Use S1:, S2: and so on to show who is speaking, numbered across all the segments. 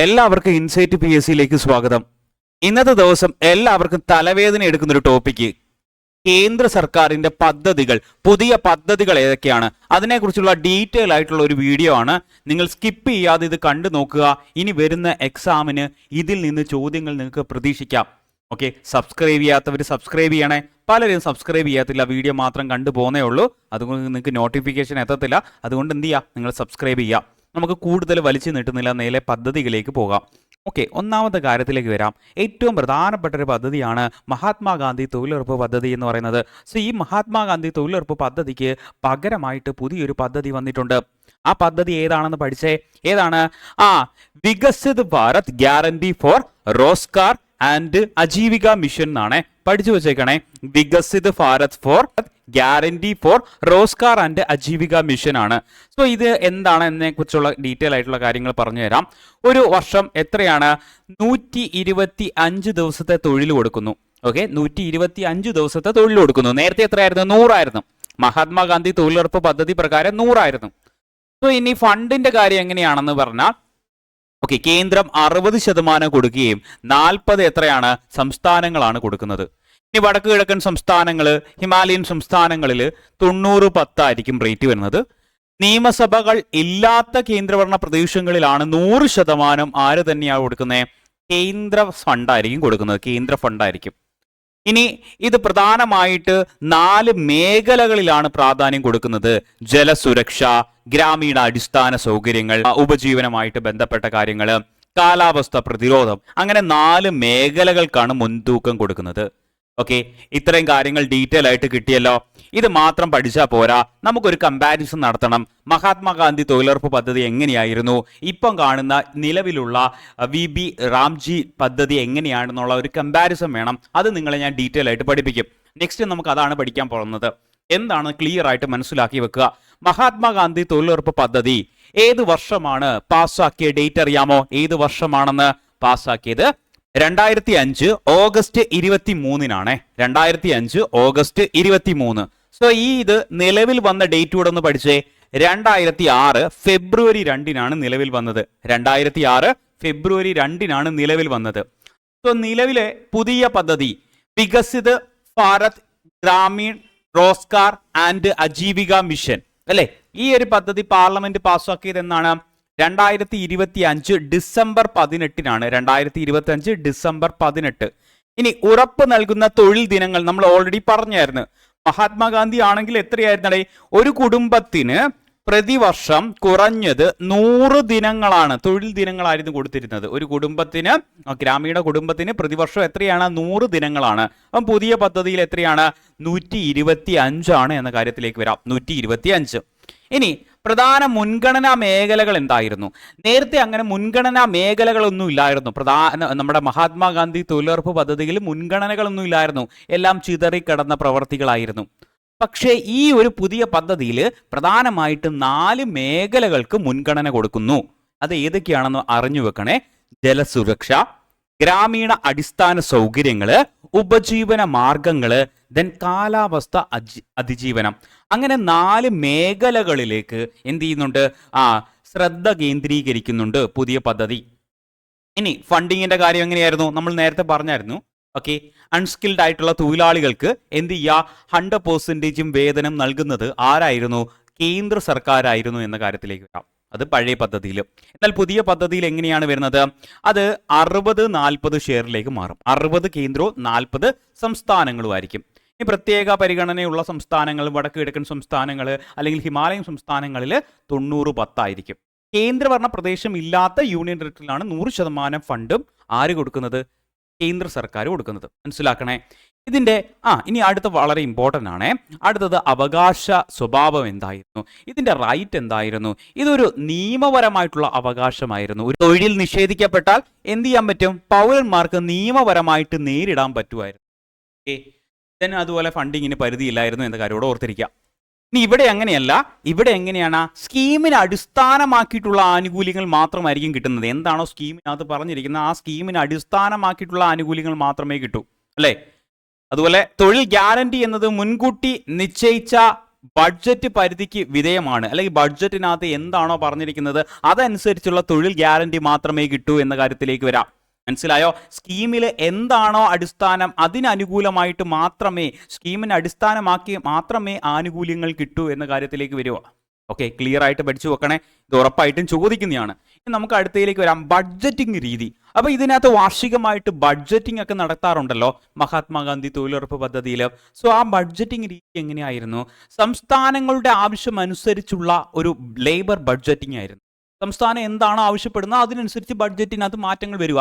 S1: എല്ലാവർക്കും ഇൻസൈറ്റ് PSCയിലേക്ക് സ്വാഗതം. ഇന്നത്തെ ദിവസം എല്ലാവർക്കും തലവേദന എടുക്കുന്ന ഒരു ടോപ്പിക്ക് കേന്ദ്ര സർക്കാരിന്റെ പദ്ധതികൾ, പുതിയ പദ്ധതികൾ ഏതൊക്കെയാണ്, അതിനെക്കുറിച്ചുള്ള ഡീറ്റെയിൽ ആയിട്ടുള്ള ഒരു വീഡിയോ ആണ്. നിങ്ങൾ സ്കിപ്പ് ചെയ്യാതെ ഇത് കണ്ടു നോക്കുക. ഇനി വരുന്ന എക്സാമിന് ഇതിൽ നിന്ന് ചോദ്യങ്ങൾ നിങ്ങൾക്ക് പ്രതീക്ഷിക്കാം. ഓക്കെ, സബ്സ്ക്രൈബ് ചെയ്യാത്തവർ സബ്സ്ക്രൈബ് ചെയ്യണേ. പലരും സബ്സ്ക്രൈബ് ചെയ്യാത്തില്ല, വീഡിയോ മാത്രം കണ്ടു പോകുന്നേ ഉള്ളൂ. അതുകൊണ്ട് നിങ്ങൾക്ക് നോട്ടിഫിക്കേഷൻ എത്തത്തില്ല. അതുകൊണ്ട് എന്ത് ചെയ്യുക, നിങ്ങൾ സബ്സ്ക്രൈബ് ചെയ്യുക. നമുക്ക് കൂടുതൽ വലിച്ചു നീട്ടുന്നില്ല, നേരെ പദ്ധതികളിലേക്ക് പോകാം. ഓക്കെ, ഒന്നാമത്തെ കാര്യത്തിലേക്ക് വരാം. ഏറ്റവും പ്രധാനപ്പെട്ട ഒരു പദ്ധതിയാണ് മഹാത്മാഗാന്ധി തൊഴിലുറപ്പ് പദ്ധതി എന്ന് പറയുന്നത്. സോ ഈ മഹാത്മാഗാന്ധി തൊഴിലുറപ്പ് പദ്ധതിക്ക് പകരമായിട്ട് പുതിയൊരു പദ്ധതി വന്നിട്ടുണ്ട്. ആ പദ്ധതി ഏതാണെന്ന് പഠിച്ചേ. ഏതാണ്? Viksit Bharat guarantee for Rozgar and Ajeevika mission എന്നാണ്. പഠിച്ചു വെച്ചേക്കണേ. Viksit Bharat for guarantee for Rozgar and Ajeevika mission ആണ്. സോ ഇത് എന്താണ് എന്നതിനെ കുറിച്ചുള്ള ഡീറ്റെയിൽ ആയിട്ടുള്ള കാര്യങ്ങൾ പറഞ്ഞു തരാം. ഒരു വർഷം എത്രയാണ്? 125 ദിവസത്തെ തൊഴിൽ കൊടുക്കുന്നു. ഓക്കെ, 125 ദിവസത്തെ തൊഴിൽ കൊടുക്കുന്നു. നേരത്തെ എത്രയായിരുന്നു? 100 ആയിരുന്നു. മഹാത്മാഗാന്ധി തൊഴിലുറപ്പ് പദ്ധതി പ്രകാരം 100 ആയിരുന്നു. സോ ഇനി ഫണ്ടിന്റെ കാര്യം എങ്ങനെയാണെന്ന് പറഞ്ഞാൽ, ഓക്കെ, കേന്ദ്രം 60% കൊടുക്കുകയും 40 എത്രയാണ്? സംസ്ഥാനങ്ങളാണ് കൊടുക്കുന്നത്. ഇനി വടക്ക് കിഴക്കൻ സംസ്ഥാനങ്ങൾ, ഹിമാലയൻ സംസ്ഥാനങ്ങളിൽ 90-10 ആയിരിക്കും റേറ്റ് വരുന്നത്. നിയമസഭകൾ ഇല്ലാത്ത കേന്ദ്രഭരണ പ്രദേശങ്ങളിലാണ് 100% ആര് തന്നെയാണ് കൊടുക്കുന്നത്? കേന്ദ്ര ഫണ്ടായിരിക്കും കൊടുക്കുന്നത്. കേന്ദ്ര ഫണ്ടായിരിക്കും. ഇനി ഇത് പ്രധാനമായിട്ട് 4 മേഖലകളിലാണ് പ്രാധാന്യം കൊടുക്കുന്നത്. ജലസുരക്ഷ, ഗ്രാമീണ അടിസ്ഥാന സൗകര്യങ്ങൾ, ഉപജീവനമായിട്ട് ബന്ധപ്പെട്ട കാര്യങ്ങൾ, കാലാവസ്ഥ പ്രതിരോധം, അങ്ങനെ 4 മേഖലകൾക്കാണ് മുൻതൂക്കം കൊടുക്കുന്നത്. ഓക്കെ, ഇത്രയും കാര്യങ്ങൾ ഡീറ്റെയിൽ ആയിട്ട് കിട്ടിയല്ലോ. ഇത് മാത്രം പഠിച്ചാൽ പോരാ, നമുക്കൊരു കമ്പാരിസൺ നടത്തണം. മഹാത്മാഗാന്ധി തൊഴിലുറപ്പ് പദ്ധതി എങ്ങനെയായിരുന്നു, ഇപ്പം കാണുന്ന നിലവിലുള്ള VB റാംജി പദ്ധതി എങ്ങനെയാണെന്നുള്ള ഒരു കമ്പാരിസൺ വേണം. അത് നിങ്ങളെ ഞാൻ ഡീറ്റെയിൽ ആയിട്ട് പഠിപ്പിക്കും. നെക്സ്റ്റ് നമുക്ക് അതാണ് പഠിക്കാൻ പോകുന്നത്. എന്താണ് ക്ലിയർ ആയിട്ട് മനസ്സിലാക്കി വെക്കുക. മഹാത്മാഗാന്ധി തൊഴിലുറപ്പ് പദ്ധതി ഏത് വർഷമാണ് പാസ്സാക്കിയ? ഡേറ്റ് അറിയാമോ? ഏത് വർഷമാണെന്ന് പാസ്സാക്കിയത്? 2005 ഓഗസ്റ്റ് 23-നാണ്. 2005 ഓഗസ്റ്റ് 23. സോ ഇത് നിലവിൽ വന്ന ഡേറ്റ് കൂടെ ഒന്ന് പഠിച്ചേ. 2006 ഫെബ്രുവരി 2-നാണ് നിലവിൽ വന്നത്. 2006 ഫെബ്രുവരി 2-നാണ് നിലവിൽ വന്നത്. സോ നിലവിലെ പുതിയ പദ്ധതി വികസിത് ഭാരത് ഗ്രാമീൺ റോസ്ഗാർ ആൻഡ് അജീവിക മിഷൻ അല്ലെ. ഈ ഒരു പദ്ധതി പാർലമെന്റ് പാസ്സാക്കിയത് എന്നാണ്? 2025 ഡിസംബർ 18-നാണ്. 2025 ഡിസംബർ 18. ഇനി ഉറപ്പ് നൽകുന്ന തൊഴിൽ ദിനങ്ങൾ നമ്മൾ ഓൾറെഡി പറഞ്ഞായിരുന്നു. മഹാത്മാഗാന്ധി ആണെങ്കിൽ എത്രയായിരുന്നടേ? ഒരു കുടുംബത്തിന് പ്രതിവർഷം കുറഞ്ഞത് 100 ദിനങ്ങളാണ്, തൊഴിൽ ദിനങ്ങളായിരുന്നു കൊടുത്തിരുന്നത്. ഒരു കുടുംബത്തിന്, ഗ്രാമീണ കുടുംബത്തിന് പ്രതിവർഷം എത്രയാണ്? 100 ദിനങ്ങളാണ്. അപ്പം പുതിയ പദ്ധതിയിൽ എത്രയാണ്? 125 ആണ് എന്ന കാര്യത്തിലേക്ക് വരാം. 125. ഇനി പ്രധാന മുൻഗണനാ മേഖലകൾ എന്തായിരുന്നു? നേരത്തെ അങ്ങനെ മുൻഗണനാ മേഖലകളൊന്നും ഇല്ലായിരുന്നു. നമ്മുടെ മഹാത്മാഗാന്ധി തൊഴിലുറപ്പ് പദ്ധതിയിൽ മുൻഗണനകളൊന്നും ഇല്ലായിരുന്നു. എല്ലാം ചിതറിക്കിടന്ന പ്രവർത്തികളായിരുന്നു. പക്ഷേ ഈ ഒരു പുതിയ പദ്ധതിയിൽ പ്രധാനമായിട്ട് 4 മേഖലകൾക്ക് മുൻഗണന കൊടുക്കുന്നു. അത് ഏതൊക്കെയാണെന്ന് അറിഞ്ഞു വെക്കണേ. ജലസുരക്ഷ, ഗ്രാമീണ അടിസ്ഥാന സൗകര്യങ്ങള്, ഉപജീവന മാർഗങ്ങള്, ദെൻ കാലാവസ്ഥ അതിജീവനം. അങ്ങനെ 4 മേഖലകളിലേക്ക് എന്ത് ചെയ്യുന്നുണ്ട്? ശ്രദ്ധ കേന്ദ്രീകരിക്കുന്നുണ്ട് പുതിയ പദ്ധതി. ഇനി ഫണ്ടിങ്ങിന്റെ കാര്യം എങ്ങനെയായിരുന്നു? നമ്മൾ നേരത്തെ പറഞ്ഞായിരുന്നു. ഓക്കെ, അൺസ്കിൽഡ് ആയിട്ടുള്ള തൊഴിലാളികൾക്ക് എന്ത് ചെയ്യുക? 100% വേതനം നൽകുന്നത് ആരായിരുന്നു? കേന്ദ്ര സർക്കാരായിരുന്നു എന്ന കാര്യത്തിലേക്ക് വരാം. അത് പഴയ പദ്ധതിയിൽ. എന്നാൽ പുതിയ പദ്ധതിയിൽ എങ്ങനെയാണ് വരുന്നത്? അത് 60-40 ഷെയറിലേക്ക് മാറും. 60 കേന്ദ്രവും 40 സംസ്ഥാനങ്ങളും ആയിരിക്കും. ഈ പ്രത്യേക പരിഗണനയുള്ള സംസ്ഥാനങ്ങൾ, വടക്ക് കിഴക്കൻ സംസ്ഥാനങ്ങൾ അല്ലെങ്കിൽ ഹിമാലയൻ സംസ്ഥാനങ്ങളിൽ 90-10 ആയിരിക്കും. കേന്ദ്രഭരണ പ്രദേശം ഇല്ലാത്ത യൂണിയൻ ടെറിട്ടറിയിലാണ് 100% ഫണ്ടും ആര് കൊടുക്കുന്നത്? കേന്ദ്ര സർക്കാർ കൊടുക്കുന്നത്. മനസ്സിലാക്കണേ. ഇതിന്റെ ഇനി അടുത്ത വളരെ ഇമ്പോർട്ടൻ്റ് ആണ്. അടുത്തത് അവകാശ സ്വഭാവം എന്തായിരുന്നു? ഇതിന്റെ റൈറ്റ് എന്തായിരുന്നു? ഇതൊരു നിയമപരമായിട്ടുള്ള അവകാശമായിരുന്നു. ഒരു തൊഴിൽ നിഷേധിക്കപ്പെട്ടാൽ എന്ത് ചെയ്യാൻ പറ്റും? പൗരന്മാർക്ക് നിയമപരമായിട്ട് നേരിടാൻ പറ്റുമായിരുന്നു. ഓക്കെ, അതുപോലെ ഫണ്ടിങ്ങിന് പരിധിയില്ലായിരുന്നു എന്ന കാര്യം കൂടെ ഓർത്തിരിക്കാം. ഇനി ഇവിടെ അങ്ങനെയല്ല. ഇവിടെ എങ്ങനെയാണ്? സ്കീമിനെ അടിസ്ഥാനമാക്കിയിട്ടുള്ള ആനുകൂല്യങ്ങൾ മാത്രമായിരിക്കും കിട്ടുന്നത്. എന്താണോ സ്കീമിനകത്ത് പറഞ്ഞിരിക്കുന്നത് ആ സ്കീമിനെ അടിസ്ഥാനമാക്കിയിട്ടുള്ള ആനുകൂല്യങ്ങൾ മാത്രമേ കിട്ടൂ അല്ലേ. അതുപോലെ തൊഴിൽ ഗ്യാരണ്ടി എന്നത് മുൻകൂട്ടി നിശ്ചയിച്ച ബഡ്ജറ്റ് പരിധിക്ക് വിധേയമാണ്, അല്ലെങ്കിൽ ബഡ്ജറ്റിനകത്ത് എന്താണോ പറഞ്ഞിരിക്കുന്നത് അതനുസരിച്ചുള്ള തൊഴിൽ ഗ്യാരണ്ടി മാത്രമേ കിട്ടൂ എന്ന കാര്യത്തിലേക്ക് വരാം. മനസ്സിലായോ? സ്കീമിൽ എന്താണോ അടിസ്ഥാനം അതിനനുകൂലമായിട്ട് മാത്രമേ, സ്കീമിനെ അടിസ്ഥാനമാക്കി മാത്രമേ ആനുകൂല്യങ്ങൾ കിട്ടൂ എന്ന കാര്യത്തിലേക്ക് വരിക. ഓക്കെ, ക്ലിയർ ആയിട്ട് പഠിച്ചു വെക്കണേ, ഇത് ഉറപ്പായിട്ടും ചോദിക്കുന്നതാണ്. ഇനി നമുക്ക് അടുത്തതിലേക്ക് വരാം, ബഡ്ജറ്റിംഗ് രീതി. അപ്പോൾ ഇതിനകത്ത് വാർഷികമായിട്ട് ബഡ്ജറ്റിംഗ് ഒക്കെ നടത്താറുണ്ടല്ലോ മഹാത്മാഗാന്ധി തൊഴിലുറപ്പ് പദ്ധതിയിൽ. സോ ആ ബഡ്ജറ്റിംഗ് രീതി എങ്ങനെയായിരുന്നു? സംസ്ഥാനങ്ങളുടെ ആവശ്യം അനുസരിച്ചുള്ള ഒരു ലേബർ ബഡ്ജറ്റിംഗ് ആയിരുന്നു. സംസ്ഥാനം എന്താണോ ആവശ്യപ്പെടുന്നത് അതിനനുസരിച്ച് ബഡ്ജറ്റിനകത്ത് മാറ്റങ്ങൾ വരിക.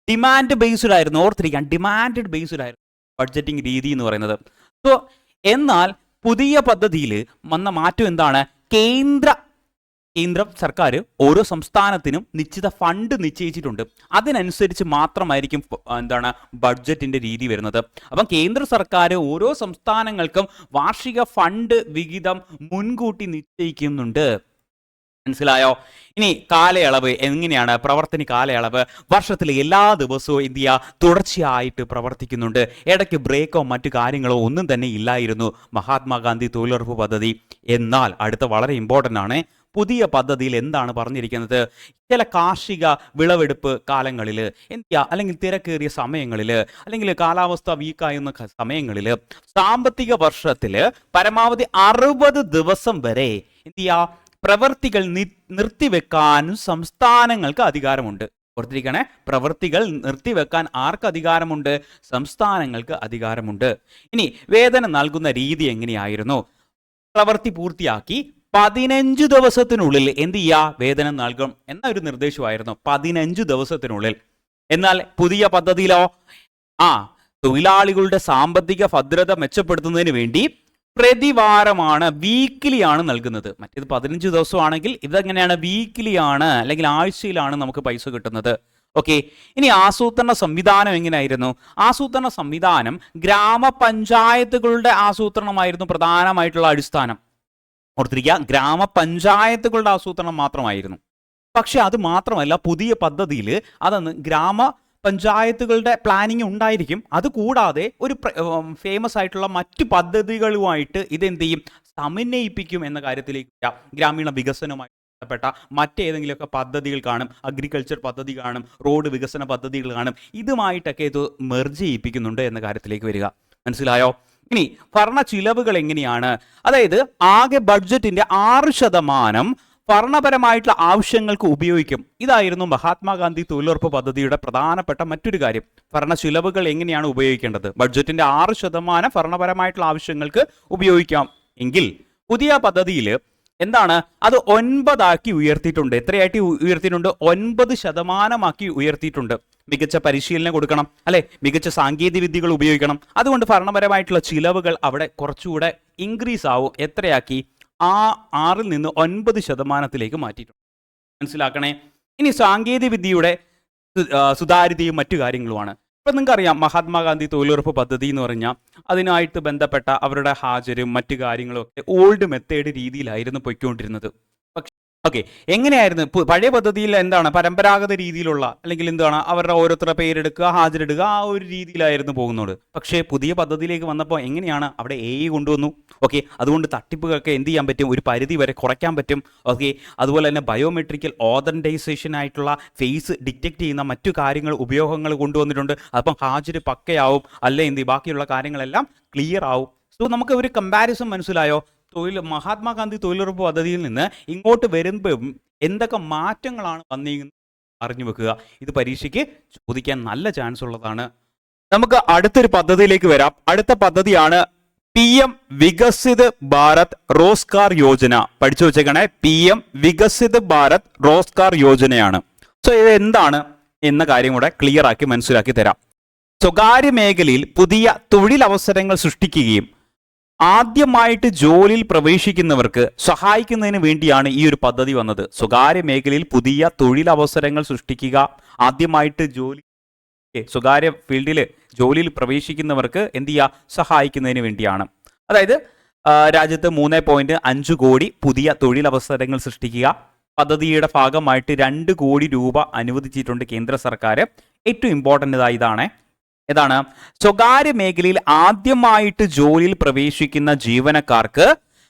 S1: ഡിമാൻഡ് ബേസ്ഡ് ആയിരുന്നു, ഓർത്തിരിക്കാൻ, ഡിമാൻഡ് ബേസ്ഡ് ആയിരുന്നു ബഡ്ജറ്റിംഗ് രീതി എന്ന് പറയുന്നത്. സോ എന്നാൽ പുതിയ പദ്ധതിയിൽ വന്ന മാറ്റം എന്താണ്? കേന്ദ്ര സർക്കാർ ഓരോ സംസ്ഥാനത്തിനും നിശ്ചിത ഫണ്ട് നിശ്ചയിച്ചിട്ടുണ്ട്. അതിനനുസരിച്ച് മാത്രമായിരിക്കും എന്താണ് ബഡ്ജറ്റിന്റെ രീതി വരുന്നത്. അപ്പം കേന്ദ്ര സർക്കാർ ഓരോ സംസ്ഥാനങ്ങൾക്കും വാർഷിക ഫണ്ട് വിഹിതം മുൻകൂട്ടി നിശ്ചയിക്കുന്നുണ്ട്. മനസ്സിലായോ? ഇനി കാലയളവ് എങ്ങനെയാണ്? പ്രവർത്തന കാലയളവ് വർഷത്തിലെ എല്ലാ ദിവസവും ഇന്ത്യ തുടർച്ചയായിട്ട് പ്രവർത്തിക്കുന്നുണ്ട്. ഇടയ്ക്ക് ബ്രേക്കോ മറ്റു കാര്യങ്ങളോ ഒന്നും തന്നെ ഇല്ലായിരുന്നു മഹാത്മാഗാന്ധി തൊഴിലുറപ്പ് പദ്ധതി. എന്നാൽ അടുത്ത വളരെ ഇമ്പോർട്ടൻ്റ് ആണ്, പുതിയ പദ്ധതിയിൽ എന്താണ് പറഞ്ഞിരിക്കുന്നത്? ചില കാർഷിക വിളവെടുപ്പ് കാലങ്ങളിൽ ഇന്ത്യ, അല്ലെങ്കിൽ തിരക്കേറിയ സമയങ്ങളിൽ, അല്ലെങ്കിൽ കാലാവസ്ഥ വീക്കായുന്ന സമയങ്ങളിൽ സാമ്പത്തിക വർഷത്തിൽ പരമാവധി 60 ദിവസം വരെ ഇന്ത്യ പ്രവൃത്തികൾ നിർത്തിവെക്കാനും സംസ്ഥാനങ്ങൾക്ക് അധികാരമുണ്ട്. ഓർത്തിരിക്കണേ, പ്രവൃത്തികൾ നിർത്തിവെക്കാൻ ആർക്ക് അധികാരമുണ്ട്? സംസ്ഥാനങ്ങൾക്ക് അധികാരമുണ്ട്. ഇനി വേതനം നൽകുന്ന രീതി എങ്ങനെയായിരുന്നു? പ്രവൃത്തി പൂർത്തിയാക്കി 15 ദിവസത്തിനുള്ളിൽ എന്ത് ചെയ്യുക? വേതനം നൽകും എന്ന ഒരു നിർദ്ദേശമായിരുന്നു, 15 ദിവസത്തിനുള്ളിൽ. എന്നാൽ പുതിയ പദ്ധതിയിലോ തൊഴിലാളികളുടെ സാമ്പത്തിക ഭദ്രത മെച്ചപ്പെടുത്തുന്നതിന് വേണ്ടി പ്രതിവാരമാണ്, വീക്കിലി ആണ് നൽകുന്നത്. മറ്റേത് 15 ദിവസമാണെങ്കിൽ ഇതെങ്ങനെയാണ്? വീക്കിലി ആണ്, അല്ലെങ്കിൽ ആഴ്ചയിലാണ് നമുക്ക് പൈസ കിട്ടുന്നത്. ഓക്കെ, ഇനി ആസൂത്രണ സംവിധാനം എങ്ങനെയായിരുന്നു? ആസൂത്രണ സംവിധാനം ഗ്രാമപഞ്ചായത്തുകളുടെ ആസൂത്രണമായിരുന്നു പ്രധാനമായിട്ടുള്ള അടിസ്ഥാനം. ഓർത്തിരിക്കുക, ഗ്രാമപഞ്ചായത്തുകളുടെ ആസൂത്രണം മാത്രമായിരുന്നു. പക്ഷെ അത് മാത്രമല്ല, പുതിയ പദ്ധതിയിൽ അതൊന്ന് പഞ്ചായത്തുകളുടെ പ്ലാനിങ് ഉണ്ടായിരിക്കും. അതുകൂടാതെ ഒരു ഫേമസ് ആയിട്ടുള്ള മറ്റു പദ്ധതികളുമായിട്ട് ഇതെന്ത് ചെയ്യും? സമന്വയിപ്പിക്കും എന്ന കാര്യത്തിലേക്ക് ഗ്രാമീണ വികസനവുമായി ബന്ധപ്പെട്ട മറ്റേതെങ്കിലുമൊക്കെ പദ്ധതികൾ കാണും, അഗ്രികൾച്ചർ പദ്ധതി കാണും, റോഡ് വികസന പദ്ധതികൾ കാണും, ഇതുമായിട്ടൊക്കെ ഇത് മെർജ് ചെയ്യിപ്പിക്കുന്നുണ്ട് എന്ന കാര്യത്തിലേക്ക് വരിക. മനസ്സിലായോ? ഇനി ഭരണ ചിലവുകൾ എങ്ങനെയാണ്? അതായത് ആകെ ബഡ്ജറ്റിന്റെ 6% ഭരണപരമായിട്ടുള്ള ആവശ്യങ്ങൾക്ക് ഉപയോഗിക്കും. ഇതായിരുന്നു മഹാത്മാഗാന്ധി തൊഴിലുറപ്പ് പദ്ധതിയുടെ പ്രധാനപ്പെട്ട മറ്റൊരു കാര്യം. ഭരണ ചിലവുകൾ എങ്ങനെയാണ് ഉപയോഗിക്കേണ്ടത്? ബഡ്ജറ്റിന്റെ 6% ഭരണപരമായിട്ടുള്ള ആവശ്യങ്ങൾക്ക് ഉപയോഗിക്കാം എങ്കിൽ പുതിയ പദ്ധതിയിൽ എന്താണ്? അത് 9 ഉയർത്തിയിട്ടുണ്ട്. എത്രയായിട്ട് ഉയർത്തിയിട്ടുണ്ട്? 9% ഉയർത്തിയിട്ടുണ്ട്. മികച്ച പരിശീലനം കൊടുക്കണം, അല്ലെ? മികച്ച സാങ്കേതിക വിദ്യകൾ ഉപയോഗിക്കണം. അതുകൊണ്ട് ഭരണപരമായിട്ടുള്ള ചിലവുകൾ അവിടെ കുറച്ചുകൂടെ ഇൻക്രീസ് ആവും. എത്രയാക്കി? 6 നിന്ന് 9% മാറ്റിയിട്ടുണ്ട്. മനസ്സിലാക്കണേ. ഇനി സാങ്കേതിക വിദ്യയുടെ സുതാര്യതയും മറ്റു കാര്യങ്ങളുമാണ്. ഇപ്പം നിങ്ങൾക്കറിയാം, മഹാത്മാഗാന്ധി തൊഴിലുറപ്പ് പദ്ധതി എന്ന് പറഞ്ഞാൽ അതിനായിട്ട് ബന്ധപ്പെട്ട അവരുടെ ഹാജരും മറ്റു കാര്യങ്ങളും ഒക്കെ ഓൾഡ് മെത്തേഡ് രീതിയിലായിരുന്നു പൊയ്ക്കൊണ്ടിരുന്നത്. ഓക്കെ, എങ്ങനെയായിരുന്നു പഴയ പദ്ധതിയിൽ? എന്താണ് പരമ്പരാഗത രീതിയിലുള്ള, അല്ലെങ്കിൽ എന്താണ് അവരുടെ ഓരോരുത്തരുടെ പേരെടുക്കുക, ഹാജരെടുക്കുക, ആ ഒരു രീതിയിലായിരുന്നു പോകുന്നത്. പക്ഷേ പുതിയ പദ്ധതിയിലേക്ക് വന്നപ്പോൾ എങ്ങനെയാണ്? അവിടെ AI കൊണ്ടുവന്നു. ഓക്കെ, അതുകൊണ്ട് തട്ടിപ്പുകൾക്ക് എന്ത് ചെയ്യാൻ പറ്റും? ഒരു പരിധി വരെ കുറയ്ക്കാൻ പറ്റും. ഓക്കെ, അതുപോലെ തന്നെ ബയോമെട്രിക്കൽ ഓതന്റൈസേഷൻ ആയിട്ടുള്ള ഫേസ് ഡിറ്റക്ട് ചെയ്യുന്ന മറ്റു കാര്യങ്ങൾ, ഉപയോഗങ്ങൾ കൊണ്ടുവന്നിട്ടുണ്ട്. അപ്പം ഹാജര് പക്കയാവും, അല്ലെ എന്ത് ബാക്കിയുള്ള കാര്യങ്ങളെല്ലാം ക്ലിയർ ആവും. സോ നമുക്ക് ഒരു കമ്പാരിസൺ മനസ്സിലായോ? മഹാത്മാഗാന്ധി തൊഴിലുറപ്പ് പദ്ധതിയിൽ നിന്ന് ഇങ്ങോട്ട് വരുമ്പോൾ എന്തൊക്കെ മാറ്റങ്ങളാണ് വന്നിരിക്കുന്നത് അറിഞ്ഞു വെക്കുക. ഇത് പരീക്ഷയ്ക്ക് ചോദിക്കാൻ നല്ല ചാൻസ് ഉള്ളതാണ്. നമുക്ക് അടുത്തൊരു പദ്ധതിയിലേക്ക് വരാം. അടുത്ത പദ്ധതിയാണ് PM വികസിത് ഭാരത് റോസ്ഗാർ യോജന. പഠിച്ചു വെച്ചേക്കണേ, PM വികസിത് ഭാരത് റോസ്ഗാർ യോജനയാണ്. സോ ഇത് എന്താണ് എന്ന കാര്യം കൂടെ ക്ലിയർ ആക്കി മനസ്സിലാക്കി തരാം. സ്വകാര്യ മേഖലയിൽ പുതിയ തൊഴിലവസരങ്ങൾ സൃഷ്ടിക്കുകയും ആദ്യമായിട്ട് ജോലിയിൽ പ്രവേശിക്കുന്നവർക്ക് സഹായിക്കുന്നതിന് വേണ്ടിയാണ് ഈ ഒരു പദ്ധതി വന്നത്. സ്വകാര്യ മേഖലയിൽ പുതിയ തൊഴിലവസരങ്ങൾ സൃഷ്ടിക്കുക, ആദ്യമായിട്ട് സ്വകാര്യ ഫീൽഡിൽ ജോലിയിൽ പ്രവേശിക്കുന്നവർക്ക് എന്ത് ചെയ്യുക? സഹായിക്കുന്നതിന് വേണ്ടിയാണ്. അതായത് രാജ്യത്ത് 3.5 കോടി പുതിയ തൊഴിലവസരങ്ങൾ സൃഷ്ടിക്കുക. പദ്ധതിയുടെ ഭാഗമായിട്ട് 2 കോടി രൂപ അനുവദിച്ചിട്ടുണ്ട് കേന്ദ്ര സർക്കാർ. ഏറ്റവും ഇമ്പോർട്ടൻ്റ് ഇതാണ്. ഏതാണ്? സ്വകാര്യ മേഖലയിൽ ആദ്യമായിട്ട് ജോലിയിൽ പ്രവേശിക്കുന്ന ജീവനക്കാർക്ക്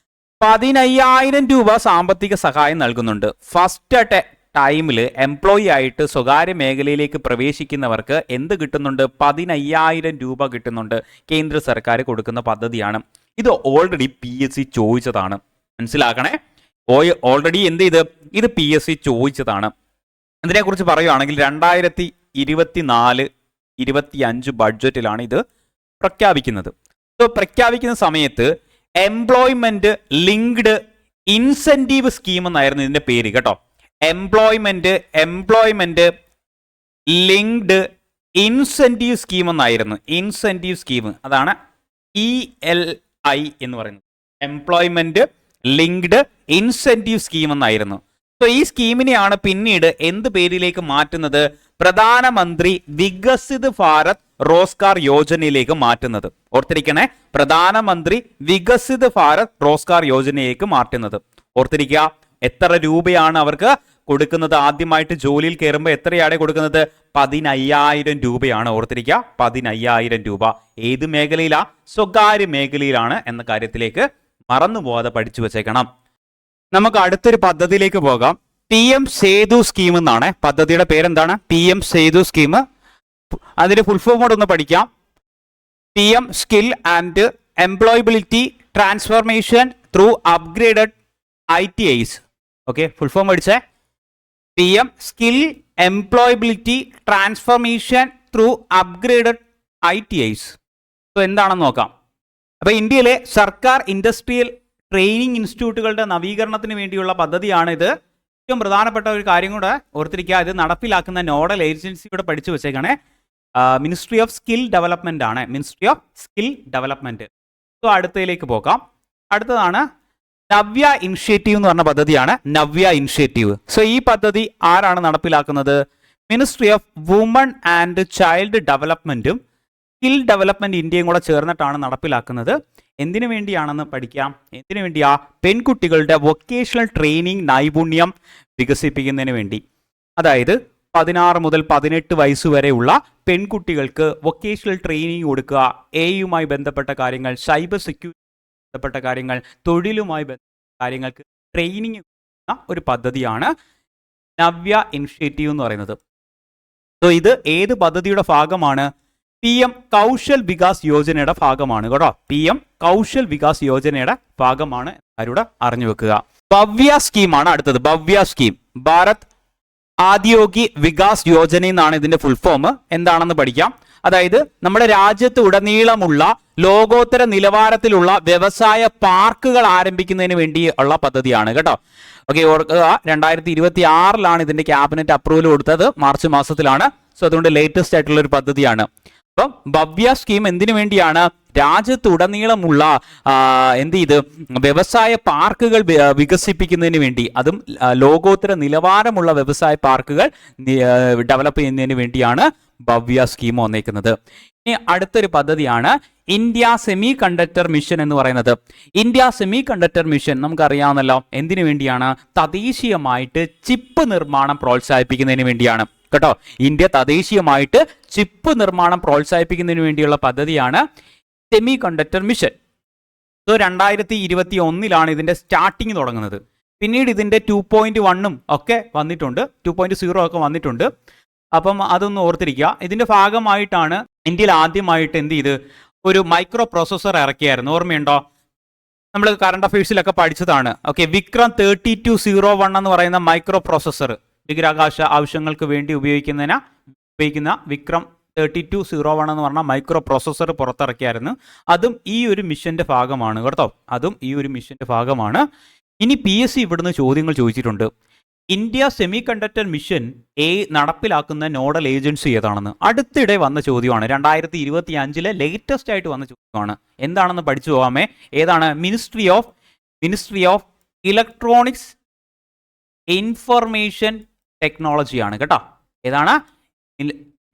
S1: 15,000 രൂപ സാമ്പത്തിക സഹായം നൽകുന്നുണ്ട്. ഫസ്റ്റ് ടൈമിൽ എംപ്ലോയി ആയിട്ട് സ്വകാര്യ മേഖലയിലേക്ക് പ്രവേശിക്കുന്നവർക്ക് എന്ത് കിട്ടുന്നുണ്ട്? 15,000 രൂപ കിട്ടുന്നുണ്ട്. കേന്ദ്ര സർക്കാർ കൊടുക്കുന്ന പദ്ധതിയാണ് ഇത്. ഓൾറെഡി PSC ചോദിച്ചതാണ്, മനസ്സിലാക്കണേ. ഓൾറെഡി എന്ത് ചെയ്ത് ഇത് PSC ചോദിച്ചതാണ്. ഇതിനെക്കുറിച്ച് പറയുകയാണെങ്കിൽ 2024-25 ബഡ്ജറ്റിലാണ് ഇത് പ്രഖ്യാപിക്കുന്നത്. സോ പ്രഖ്യാപിക്കുന്ന സമയത്ത് എംപ്ലോയ്മെന്റ് ലിങ്ക്ഡ് ഇൻസെന്റീവ് സ്കീം എന്നായിരുന്നു ഇതിന്റെ പേര് കേട്ടോ. എംപ്ലോയ്മെന്റ് ലിങ്ക്ഡ് ഇൻസെന്റീവ് സ്കീം എന്നായിരുന്നു. ഇൻസെന്റീവ് സ്കീം അതാണ് ELI എന്ന് പറയുന്നത്. എംപ്ലോയ്മെന്റ് ലിങ്ക്ഡ് ഇൻസെന്റീവ് സ്കീം എന്നായിരുന്നു. സോ ഈ സ്കീമിനെയാണ് പിന്നീട് എന്ത് പേരിലേക്ക് മാറ്റുന്നത്? പ്രധാനമന്ത്രി വികസിത് ഭാരത് റോസ്ഗാർ യോജനയിലേക്ക് മാറ്റുന്നത്. ഓർത്തിരിക്കണേ, പ്രധാനമന്ത്രി വികസിത് ഭാരത് റോസ്ഗാർ യോജനയിലേക്ക് മാറ്റുന്നത്. ഓർത്തിരിക്കുക, എത്ര രൂപയാണ് അവർക്ക് കൊടുക്കുന്നത്? ആദ്യമായിട്ട് ജോലിയിൽ കയറുമ്പോൾ എത്രയാണ് കൊടുക്കുന്നത്? 15,000 രൂപയാണ്. ഓർത്തിരിക്കുക, 15,000 രൂപ. ഏത് മേഖലയിലാ? സ്വകാര്യ മേഖലയിലാണ് എന്ന കാര്യത്തിലേക്ക് മറന്നുപോകാതെ പഠിച്ചു വെച്ചേക്കണം. നമുക്ക് അടുത്തൊരു പദ്ധതിയിലേക്ക് പോകാം. PM സേതു സ്കീം എന്നാണ് പദ്ധതിയുടെ പേരെന്താണ്? PM Setu scheme. അതിന്റെ ഫുൾ ഫോം കൂടെ ഒന്ന് പഠിക്കാം. PM skill and employability transformation through upgraded ITIs. Okay, full form പഠിച്ചേ. PM സ്കിൽ എംപ്ലോയബിലിറ്റി transformation through upgraded ITIs. So എന്താണെന്ന് നോക്കാം. അപ്പോൾ ഇന്ത്യയിലെ സർക്കാർ ഇൻഡസ്ട്രിയൽ ട്രെയിനിങ് ഇൻസ്റ്റിറ്റ്യൂട്ടുകളുടെ നവീകരണത്തിന് വേണ്ടിയുള്ള പദ്ധതിയാണ് ഇത്. ഏറ്റവും പ്രധാനപ്പെട്ട ഒരു കാര്യം കൂടെ ഓർത്തിരിക്കുക, ഇത് നടപ്പിലാക്കുന്ന നോഡൽ ഏജൻസി കൂടെ പഠിച്ചു വെച്ചേക്കണേ. മിനിസ്ട്രി ഓഫ് സ്കിൽ ഡെവലപ്മെന്റ് ആണ്. Ministry of skill development. So അടുത്തതിലേക്ക് പോകാം. അടുത്തതാണ് നവ്യ ഇനിഷ്യേറ്റീവ് എന്ന് പറഞ്ഞ പദ്ധതിയാണ്. നവ്യ ഇനിഷ്യേറ്റീവ്. സോ ഈ പദ്ധതി ആരാണ് നടപ്പിലാക്കുന്നത്? Ministry of woman and child ഡെവലപ്മെന്റും സ്കിൽ ഡെവലപ്മെന്റ് ഇന്ത്യയും കൂടെ ചേർന്നിട്ടാണ് നടപ്പിലാക്കുന്നത്. എന്തിനു വേണ്ടിയാണെന്ന് പഠിക്കാം. എന്തിനു വേണ്ടിയാ? പെൺകുട്ടികളുടെ വൊക്കേഷണൽ ട്രെയിനിങ് നൈപുണ്യം വികസിപ്പിക്കുന്നതിന് വേണ്ടി. അതായത് 16 മുതൽ 18 വയസ്സ് വരെയുള്ള പെൺകുട്ടികൾക്ക് വൊക്കേഷണൽ ട്രെയിനിങ് കൊടുക്കുക. AI ബന്ധപ്പെട്ട കാര്യങ്ങൾ, സൈബർ സെക്യൂരിറ്റി ബന്ധപ്പെട്ട കാര്യങ്ങൾ, തൊഴിലുമായി ബന്ധപ്പെട്ട കാര്യങ്ങൾക്ക് ട്രെയിനിങ് കൊടുക്കുന്ന ഒരു പദ്ധതിയാണ് നവ്യ ഇനിഷ്യേറ്റീവ് എന്ന് പറയുന്നത്. സോ ഇത് ഏത് പദ്ധതിയുടെ ഭാഗമാണ്? PM കൗശൽ വികാസ് യോജനയുടെ ഭാഗമാണ് കേട്ടോ. PM കൗശൽ വികാസ് യോജനയുടെ ഭാഗമാണ്. ആരുടെ അറിഞ്ഞു വെക്കുക. ഭവ്യ സ്കീമാണ് അടുത്തത്. ഭവ്യ സ്കീം. ഭാരത് ആദ്യോഗി വികാസ് യോജന എന്നാണ് ഇതിന്റെ ഫുൾ ഫോം. എന്താണെന്ന് പഠിക്കാം. അതായത് നമ്മുടെ രാജ്യത്ത് ഉടനീളമുള്ള ലോകോത്തര നിലവാരത്തിലുള്ള വ്യവസായ പാർക്കുകൾ ആരംഭിക്കുന്നതിന് വേണ്ടി ഉള്ള പദ്ധതിയാണ് കേട്ടോ. ഓക്കെ, ഓർക്കുക 2026 ഇതിന്റെ ക്യാബിനറ്റ് അപ്രൂവൽ കൊടുത്തത് മാർച്ച് മാസത്തിലാണ്. സോ അതുകൊണ്ട് ലേറ്റസ്റ്റ് ആയിട്ടുള്ള ഒരു പദ്ധതിയാണ്. അപ്പം ഭവ്യ സ്കീം എന്തിനു വേണ്ടിയാണ്? രാജ്യത്തുടനീളമുള്ള എന്ത് ചെയ്ത് വ്യവസായ പാർക്കുകൾ വികസിപ്പിക്കുന്നതിന് വേണ്ടി, അതും ലോകോത്തര നിലവാരമുള്ള വ്യവസായ പാർക്കുകൾ ഡെവലപ്പ് ചെയ്യുന്നതിന് വേണ്ടിയാണ് ഭവ്യ സ്കീം വന്നേക്കുന്നത്. ഇനി അടുത്തൊരു പദ്ധതിയാണ് ഇന്ത്യ സെമി കണ്ടക്ടർ മിഷൻ എന്ന് പറയുന്നത്. ഇന്ത്യ സെമി കണ്ടക്ടർ മിഷൻ നമുക്കറിയാവുന്നല്ലോ എന്തിനു വേണ്ടിയാണ്? തദ്ദേശീയമായിട്ട് ചിപ്പ് നിർമ്മാണം പ്രോത്സാഹിപ്പിക്കുന്നതിന് വേണ്ടിയാണ് കേട്ടോ. ഇന്ത്യ തദ്ദേശീയമായിട്ട് ചിപ്പ് നിർമ്മാണം പ്രോത്സാഹിപ്പിക്കുന്നതിന് വേണ്ടിയുള്ള പദ്ധതിയാണ് സെമി കണ്ടക്ടർ മിഷൻ. സോ 2021 ഇതിന്റെ സ്റ്റാർട്ടിങ് തുടങ്ങുന്നത്. പിന്നീട് ഇതിന്റെ 2.1 ഒക്കെ വന്നിട്ടുണ്ട്, 2.0 ഒക്കെ വന്നിട്ടുണ്ട്. അപ്പം അതൊന്ന് ഓർത്തിരിക്കുക. ഇതിന്റെ ഭാഗമായിട്ടാണ് ഇന്ത്യയിൽ ആദ്യമായിട്ട് എന്ത് ചെയ്ത് ഒരു മൈക്രോ പ്രോസസ്സർ ഇറക്കിയായിരുന്നു. ഓർമ്മയുണ്ടോ? നമ്മൾ കറണ്ട് അഫയേഴ്സിലൊക്കെ പഠിച്ചതാണ്. ഓക്കെ, വിക്രം 3201 എന്ന് പറയുന്ന മൈക്രോ പ്രോസസ്സർ ബഹിരാകാശ ആവശ്യങ്ങൾക്ക് വേണ്ടി ഉപയോഗിക്കുന്ന വിക്രം 3201 എന്ന് പറഞ്ഞ മൈക്രോ പ്രോസസ്സർ പുറത്തിറക്കിയായിരുന്നു. അതും ഈ ഒരു മിഷന്റെ ഭാഗമാണ് കേട്ടോ. അതും ഈ ഒരു മിഷന്റെ ഭാഗമാണ്. ഇനി PSC ഇവിടുന്ന് ചോദ്യങ്ങൾ ചോദിച്ചിട്ടുണ്ട്. ഇന്ത്യ സെമി കണ്ടക്ടർ മിഷൻ നടപ്പിലാക്കുന്ന നോഡൽ ഏജൻസി ഏതാണെന്ന് അടുത്തിടെ വന്ന ചോദ്യമാണ്. 2025 ലേറ്റസ്റ്റ് ആയിട്ട് വന്ന ചോദ്യമാണ്. എന്താണെന്ന് പഠിച്ചു പോകാമേ. ഏതാണ്? മിനിസ്ട്രി ഓഫ് ഇലക്ട്രോണിക്സ് ഇൻഫർമേഷൻ ടെക്നോളജിയാണ് കേട്ടോ. ഏതാണ്?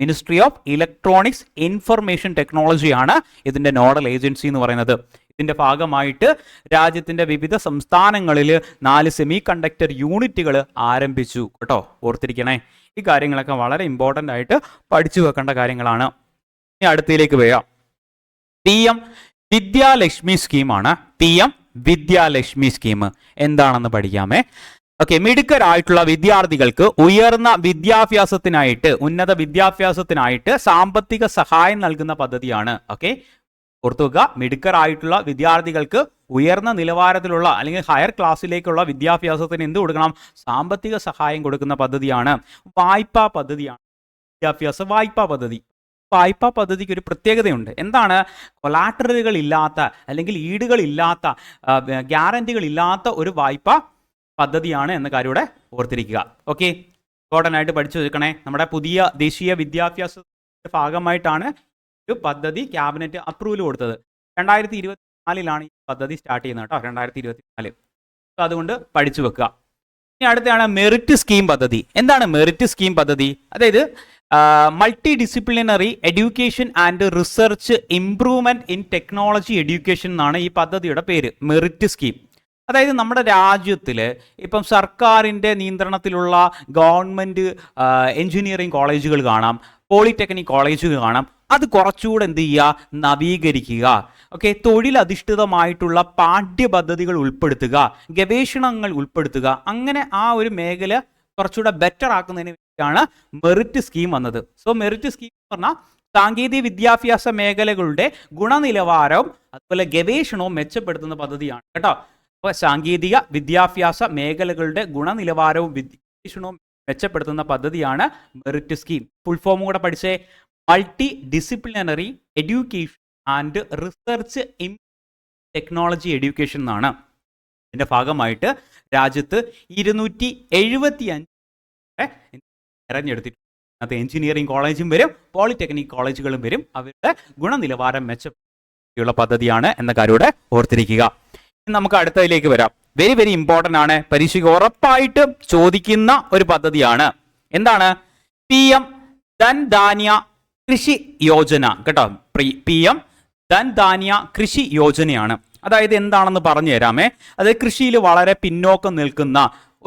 S1: മിനിസ്ട്രി ഓഫ് ഇലക്ട്രോണിക്സ് ഇൻഫർമേഷൻ ടെക്നോളജിയാണ് ഇതിന്റെ നോഡൽ ഏജൻസി എന്ന് പറയുന്നത്. ഇതിന്റെ ഭാഗമായിട്ട് രാജ്യത്തിന്റെ വിവിധ സംസ്ഥാനങ്ങളിൽ 4 സെമി കണ്ടക്ടർ യൂണിറ്റുകൾ ആരംഭിച്ചു കേട്ടോ. ഓർത്തിരിക്കണേ, ഈ കാര്യങ്ങളൊക്കെ വളരെ ഇമ്പോർട്ടൻ്റ് ആയിട്ട് പഠിച്ചു വെക്കേണ്ട കാര്യങ്ങളാണ്. ഇനി അടുത്തതിലേക്ക് വരാം. PM വിദ്യാലക്ഷ്മി സ്കീമാണ്. PM വിദ്യാലക്ഷ്മി സ്കീം എന്താണെന്ന് പഠിക്കാമേ. ഓക്കെ, മിടുക്കരായിട്ടുള്ള വിദ്യാർത്ഥികൾക്ക് ഉയർന്ന വിദ്യാഭ്യാസത്തിനായിട്ട്, ഉന്നത വിദ്യാഭ്യാസത്തിനായിട്ട് സാമ്പത്തിക സഹായം നൽകുന്ന പദ്ധതിയാണ്. ഓക്കെ, ഓർത്തു വെക്കുക, മിടുക്കരായിട്ടുള്ള വിദ്യാർത്ഥികൾക്ക് ഉയർന്ന നിലവാരത്തിലുള്ള അല്ലെങ്കിൽ ഹയർ ക്ലാസ്സിലേക്കുള്ള വിദ്യാഭ്യാസത്തിന് എന്ത് കൊടുക്കണം? സാമ്പത്തിക സഹായം കൊടുക്കുന്ന പദ്ധതിയാണ്. വായ്പാ പദ്ധതിയാണ് വിദ്യാഭ്യാസ വായ്പാ പദ്ധതി. വായ്പാ പദ്ധതിക്ക് ഒരു പ്രത്യേകതയുണ്ട്. എന്താണ്? കൊലാറ്ററലുകൾ ഇല്ലാത്ത അല്ലെങ്കിൽ ഈടുകൾ ഇല്ലാത്ത, ഗ്യാരണ്ടികൾ ഇല്ലാത്ത ഒരു വായ്പാ പദ്ധതിയാണ് എന്ന കാര്യം ഇവിടെ ഓർത്തിരിക്കുക. ഓക്കെ, ഇമ്പോർട്ടൻ്റ് ആയിട്ട് പഠിച്ചു വെക്കണേ. നമ്മുടെ പുതിയ ദേശീയ വിദ്യാഭ്യാസത്തിന്റെ ഭാഗമായിട്ടാണ് ഒരു പദ്ധതി ക്യാബിനറ്റ് അപ്രൂവൽ കൊടുത്തത്. 2024 ഈ പദ്ധതി സ്റ്റാർട്ട് ചെയ്യുന്നത് കേട്ടോ, 2024. അതുകൊണ്ട് പഠിച്ചു വെക്കുക. ഇനി അടുത്താണ് മെറിറ്റ് സ്കീം പദ്ധതി. എന്താണ് മെറിറ്റ് സ്കീം പദ്ധതി? അതായത് multi disciplinary education and research improvement in technology education എന്നാണ് ഈ പദ്ധതിയുടെ പേര്, മെറിറ്റ് സ്കീം. അതായത് നമ്മുടെ രാജ്യത്തിൽ ഇപ്പം സർക്കാരിൻ്റെ നിയന്ത്രണത്തിലുള്ള ഗവൺമെൻറ് എഞ്ചിനീയറിംഗ് കോളേജുകൾ കാണാം, പോളിടെക്നിക് കോളേജുകൾ കാണാം. അത് കുറച്ചുകൂടെ എന്ത് ചെയ്യുക? നവീകരിക്കുക. ഓക്കെ, തൊഴിലധിഷ്ഠിതമായിട്ടുള്ള പാഠ്യപദ്ധതികൾ ഉൾപ്പെടുത്തുക, ഗവേഷണങ്ങൾ ഉൾപ്പെടുത്തുക. അങ്ങനെ ആ ഒരു മേഖല കുറച്ചുകൂടെ ബെറ്റർ ആക്കുന്നതിന് വേണ്ടിയാണ് മെറിറ്റ് സ്കീം വന്നത്. സോ മെറിറ്റ് സ്കീം എന്ന് പറഞ്ഞാൽ സാങ്കേതിക വിദ്യാഭ്യാസ മേഖലകളുടെ ഗുണനിലവാരവും അതുപോലെ ഗവേഷണവും മെച്ചപ്പെടുത്തുന്ന പദ്ധതിയാണ് കേട്ടോ. അപ്പോൾ സാങ്കേതിക വിദ്യാഭ്യാസ മേഖലകളുടെ ഗുണനിലവാരവും ഗവേഷണവും മെച്ചപ്പെടുത്തുന്ന പദ്ധതിയാണ് മെറിറ്റ് സ്കീം. ഫുൾ ഫോം കൂടെ പഠിച്ചേ, multi disciplinary education and research in technology education എന്നാണ്. ഇതിൻ്റെ ഭാഗമായിട്ട് രാജ്യത്ത് 275 തിരഞ്ഞെടുത്തിട്ടുണ്ട്. അത് എഞ്ചിനീയറിംഗ് കോളേജും വരും, പോളിടെക്നിക് കോളേജുകളും വരും. അവരുടെ ഗുണനിലവാരം മെച്ചപ്പെടുത്തിയുള്ള പദ്ധതിയാണ് എന്ന കാര്യം ഇവിടെ ഓർത്തിരിക്കുക. നമുക്ക് അടുത്തതിലേക്ക് വരാം. വെരി വെരി ഇമ്പോർട്ടൻ്റ് ആണ്, പരീക്ഷയ്ക്ക് ഉറപ്പായിട്ടും ചോദിക്കുന്ന ഒരു പദ്ധതിയാണ്. എന്താണ്? PM ധൻ ധാന്യ കൃഷി യോജന കേട്ടോ. PM ധൻ ധാന്യ കൃഷി യോജനയാണ്. അതായത് എന്താണെന്ന് പറഞ്ഞു തരാമേ. അത് കൃഷിയിൽ വളരെ പിന്നോക്കം നിൽക്കുന്ന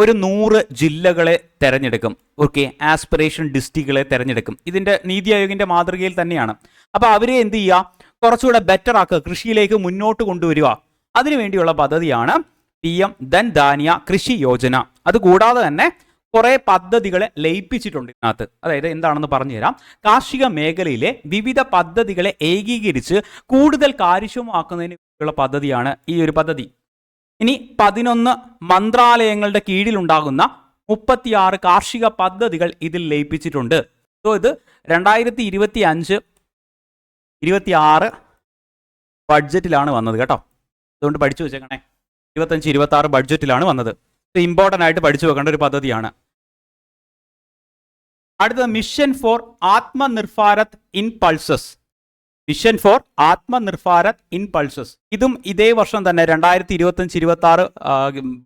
S1: ഒരു 100 ജില്ലകളെ തിരഞ്ഞെടുക്കും. ഓക്കെ, ആസ്പിറേഷൻ ഡിസ്ട്രിക്റ്റുകളെ തിരഞ്ഞെടുക്കും. ഇതിൻ്റെ നീതി ആയോഗിൻ്റെ മാതൃകയിൽ തന്നെയാണ്. അപ്പോൾ അവരെ എന്ത് ചെയ്യുക? കുറച്ചുകൂടെ ബെറ്റർ ആക്കുക, കൃഷിയിലേക്ക് മുന്നോട്ട് കൊണ്ടുവരിക. അതിനുവേണ്ടിയുള്ള പദ്ധതിയാണ് PM ധൻ ധാന്യ കൃഷി യോജന. അതുകൂടാതെ തന്നെ കുറേ പദ്ധതികളെ ലയിപ്പിച്ചിട്ടുണ്ട് ഇതിനകത്ത്. അതായത് എന്താണെന്ന് പറഞ്ഞു തരാം. കാർഷിക മേഖലയിലെ വിവിധ പദ്ധതികളെ ഏകീകരിച്ച് കൂടുതൽ കാര്യക്ഷമമാക്കുന്നതിന് വേണ്ടിയുള്ള പദ്ധതിയാണ് ഈ ഒരു പദ്ധതി. ഇനി 11 മന്ത്രാലയങ്ങളുടെ കീഴിലുണ്ടാകുന്ന 36 കാർഷിക പദ്ധതികൾ ഇതിൽ ലയിപ്പിച്ചിട്ടുണ്ട്. സോ ഇത് 2025-26 ബഡ്ജറ്റിലാണ് വന്നത് കേട്ടോ. അതുകൊണ്ട് പഠിച്ചു വെച്ചേക്കണേ. 25-26 ബഡ്ജറ്റിലാണ് വന്നത്. ഇമ്പോർട്ടൻ്റ് ആയിട്ട് പഠിച്ചു വെക്കേണ്ട ഒരു പദ്ധതിയാണ്. അടുത്തത് mission for Aatmanirbharat in pulses. Mission for Aatmanirbharat in pulses. ഇതും ഇതേ വർഷം തന്നെ 2025-26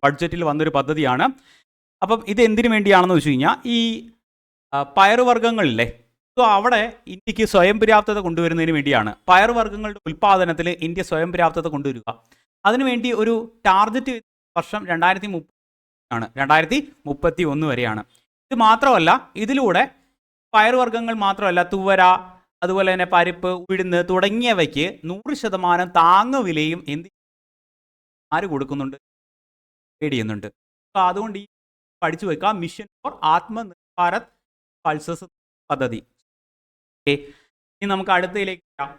S1: ബഡ്ജറ്റിൽ വന്നൊരു പദ്ധതിയാണ്. അപ്പം ഇത് എന്തിനു വേണ്ടിയാണെന്ന് വെച്ച് കഴിഞ്ഞാൽ ഈ പയറുവർഗ്ഗങ്ങളില്ലേ, സോ അവിടെ ഇന്ത്യക്ക് സ്വയം പര്യാപ്തത കൊണ്ടുവരുന്നതിന് വേണ്ടിയാണ്. പയറുവർഗ്ഗങ്ങളുടെ ഉൽപ്പാദനത്തിൽ ഇന്ത്യ സ്വയം പര്യാപ്തത കൊണ്ടുവരിക. അതിനുവേണ്ടി ഒരു ടാർഗറ്റ് വർഷം 2030 ആണ്, 2031 വരെയാണ്. ഇത് മാത്രമല്ല, ഇതിലൂടെ പയറുവർഗ്ഗങ്ങൾ മാത്രമല്ല, തുവര, അതുപോലെ തന്നെ പരിപ്പ്, ഉഴുന്ന് തുടങ്ങിയവയ്ക്ക് 100% താങ്ങുവിലയും ആര് കൊടുക്കുന്നുണ്ട്? ചെയ്യുന്നുണ്ട്. അപ്പോൾ അതുകൊണ്ട് ഈ പഠിച്ചു വെക്കാം, മിഷൻ ഫോർ ആത്മനിർഭാരത് പൾസസ് പദ്ധതി. ഓക്കെ, ഇനി നമുക്ക് അടുത്തതിലേക്ക് വരാം.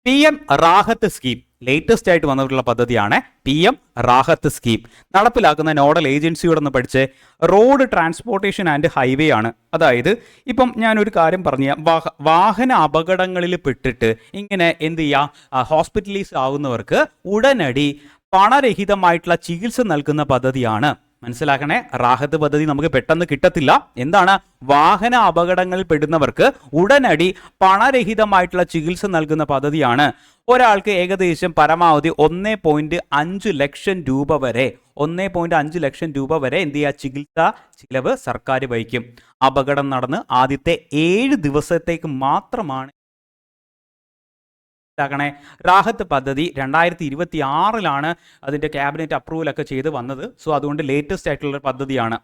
S1: PM റാഹത്ത് സ്കീം ലേറ്റസ്റ്റ് ആയിട്ട് വന്നിട്ടുള്ള പദ്ധതിയാണ്. PM റാഹത്ത് സ്കീം നടപ്പിലാക്കുന്ന നോഡൽ ഏജൻസിയോട് ഒന്ന് പഠിച്ച് റോഡ് ട്രാൻസ്പോർട്ടേഷൻ ആൻഡ് ഹൈവേ ആണ്. അതായത് ഇപ്പം ഞാനൊരു കാര്യം പറഞ്ഞ വാഹന അപകടങ്ങളിൽ പെട്ടിട്ട് ഇങ്ങനെ എന്ത് ചെയ്യുക, ഹോസ്പിറ്റലൈസ് ആവുന്നവർക്ക് ഉടനടി പണരഹിതമായിട്ടുള്ള ചികിത്സ നൽകുന്ന പദ്ധതിയാണ്. മനസ്സിലാക്കണേ, റാഹത്ത് പദ്ധതി നമുക്ക് പെട്ടെന്ന് കിട്ടത്തില്ല. എന്താണ്? വാഹന അപകടങ്ങളിൽ പെടുന്നവർക്ക് ഉടനടി പണരഹിതമായിട്ടുള്ള ചികിത്സ നൽകുന്ന പദ്ധതിയാണ്. ഒരാൾക്ക് ഏകദേശം പരമാവധി 1.5 ലക്ഷം രൂപ വരെ 1.5 ലക്ഷം രൂപ വരെ എന്ത് ചെയ്യുക, ചികിത്സാ ചിലവ് സർക്കാർ വഹിക്കും. അപകടം നടന്ന് ആദ്യത്തെ 7 ദിവസത്തേക്ക് മാത്രമാണ്. റാഹത്ത് പദ്ധതി 2026 അതിൻ്റെ ക്യാബിനറ്റ് അപ്രൂവലൊക്കെ ചെയ്ത് വന്നത്. സോ അതുകൊണ്ട് ലേറ്റസ്റ്റ് ആയിട്ടുള്ള പദ്ധതിയാണ്.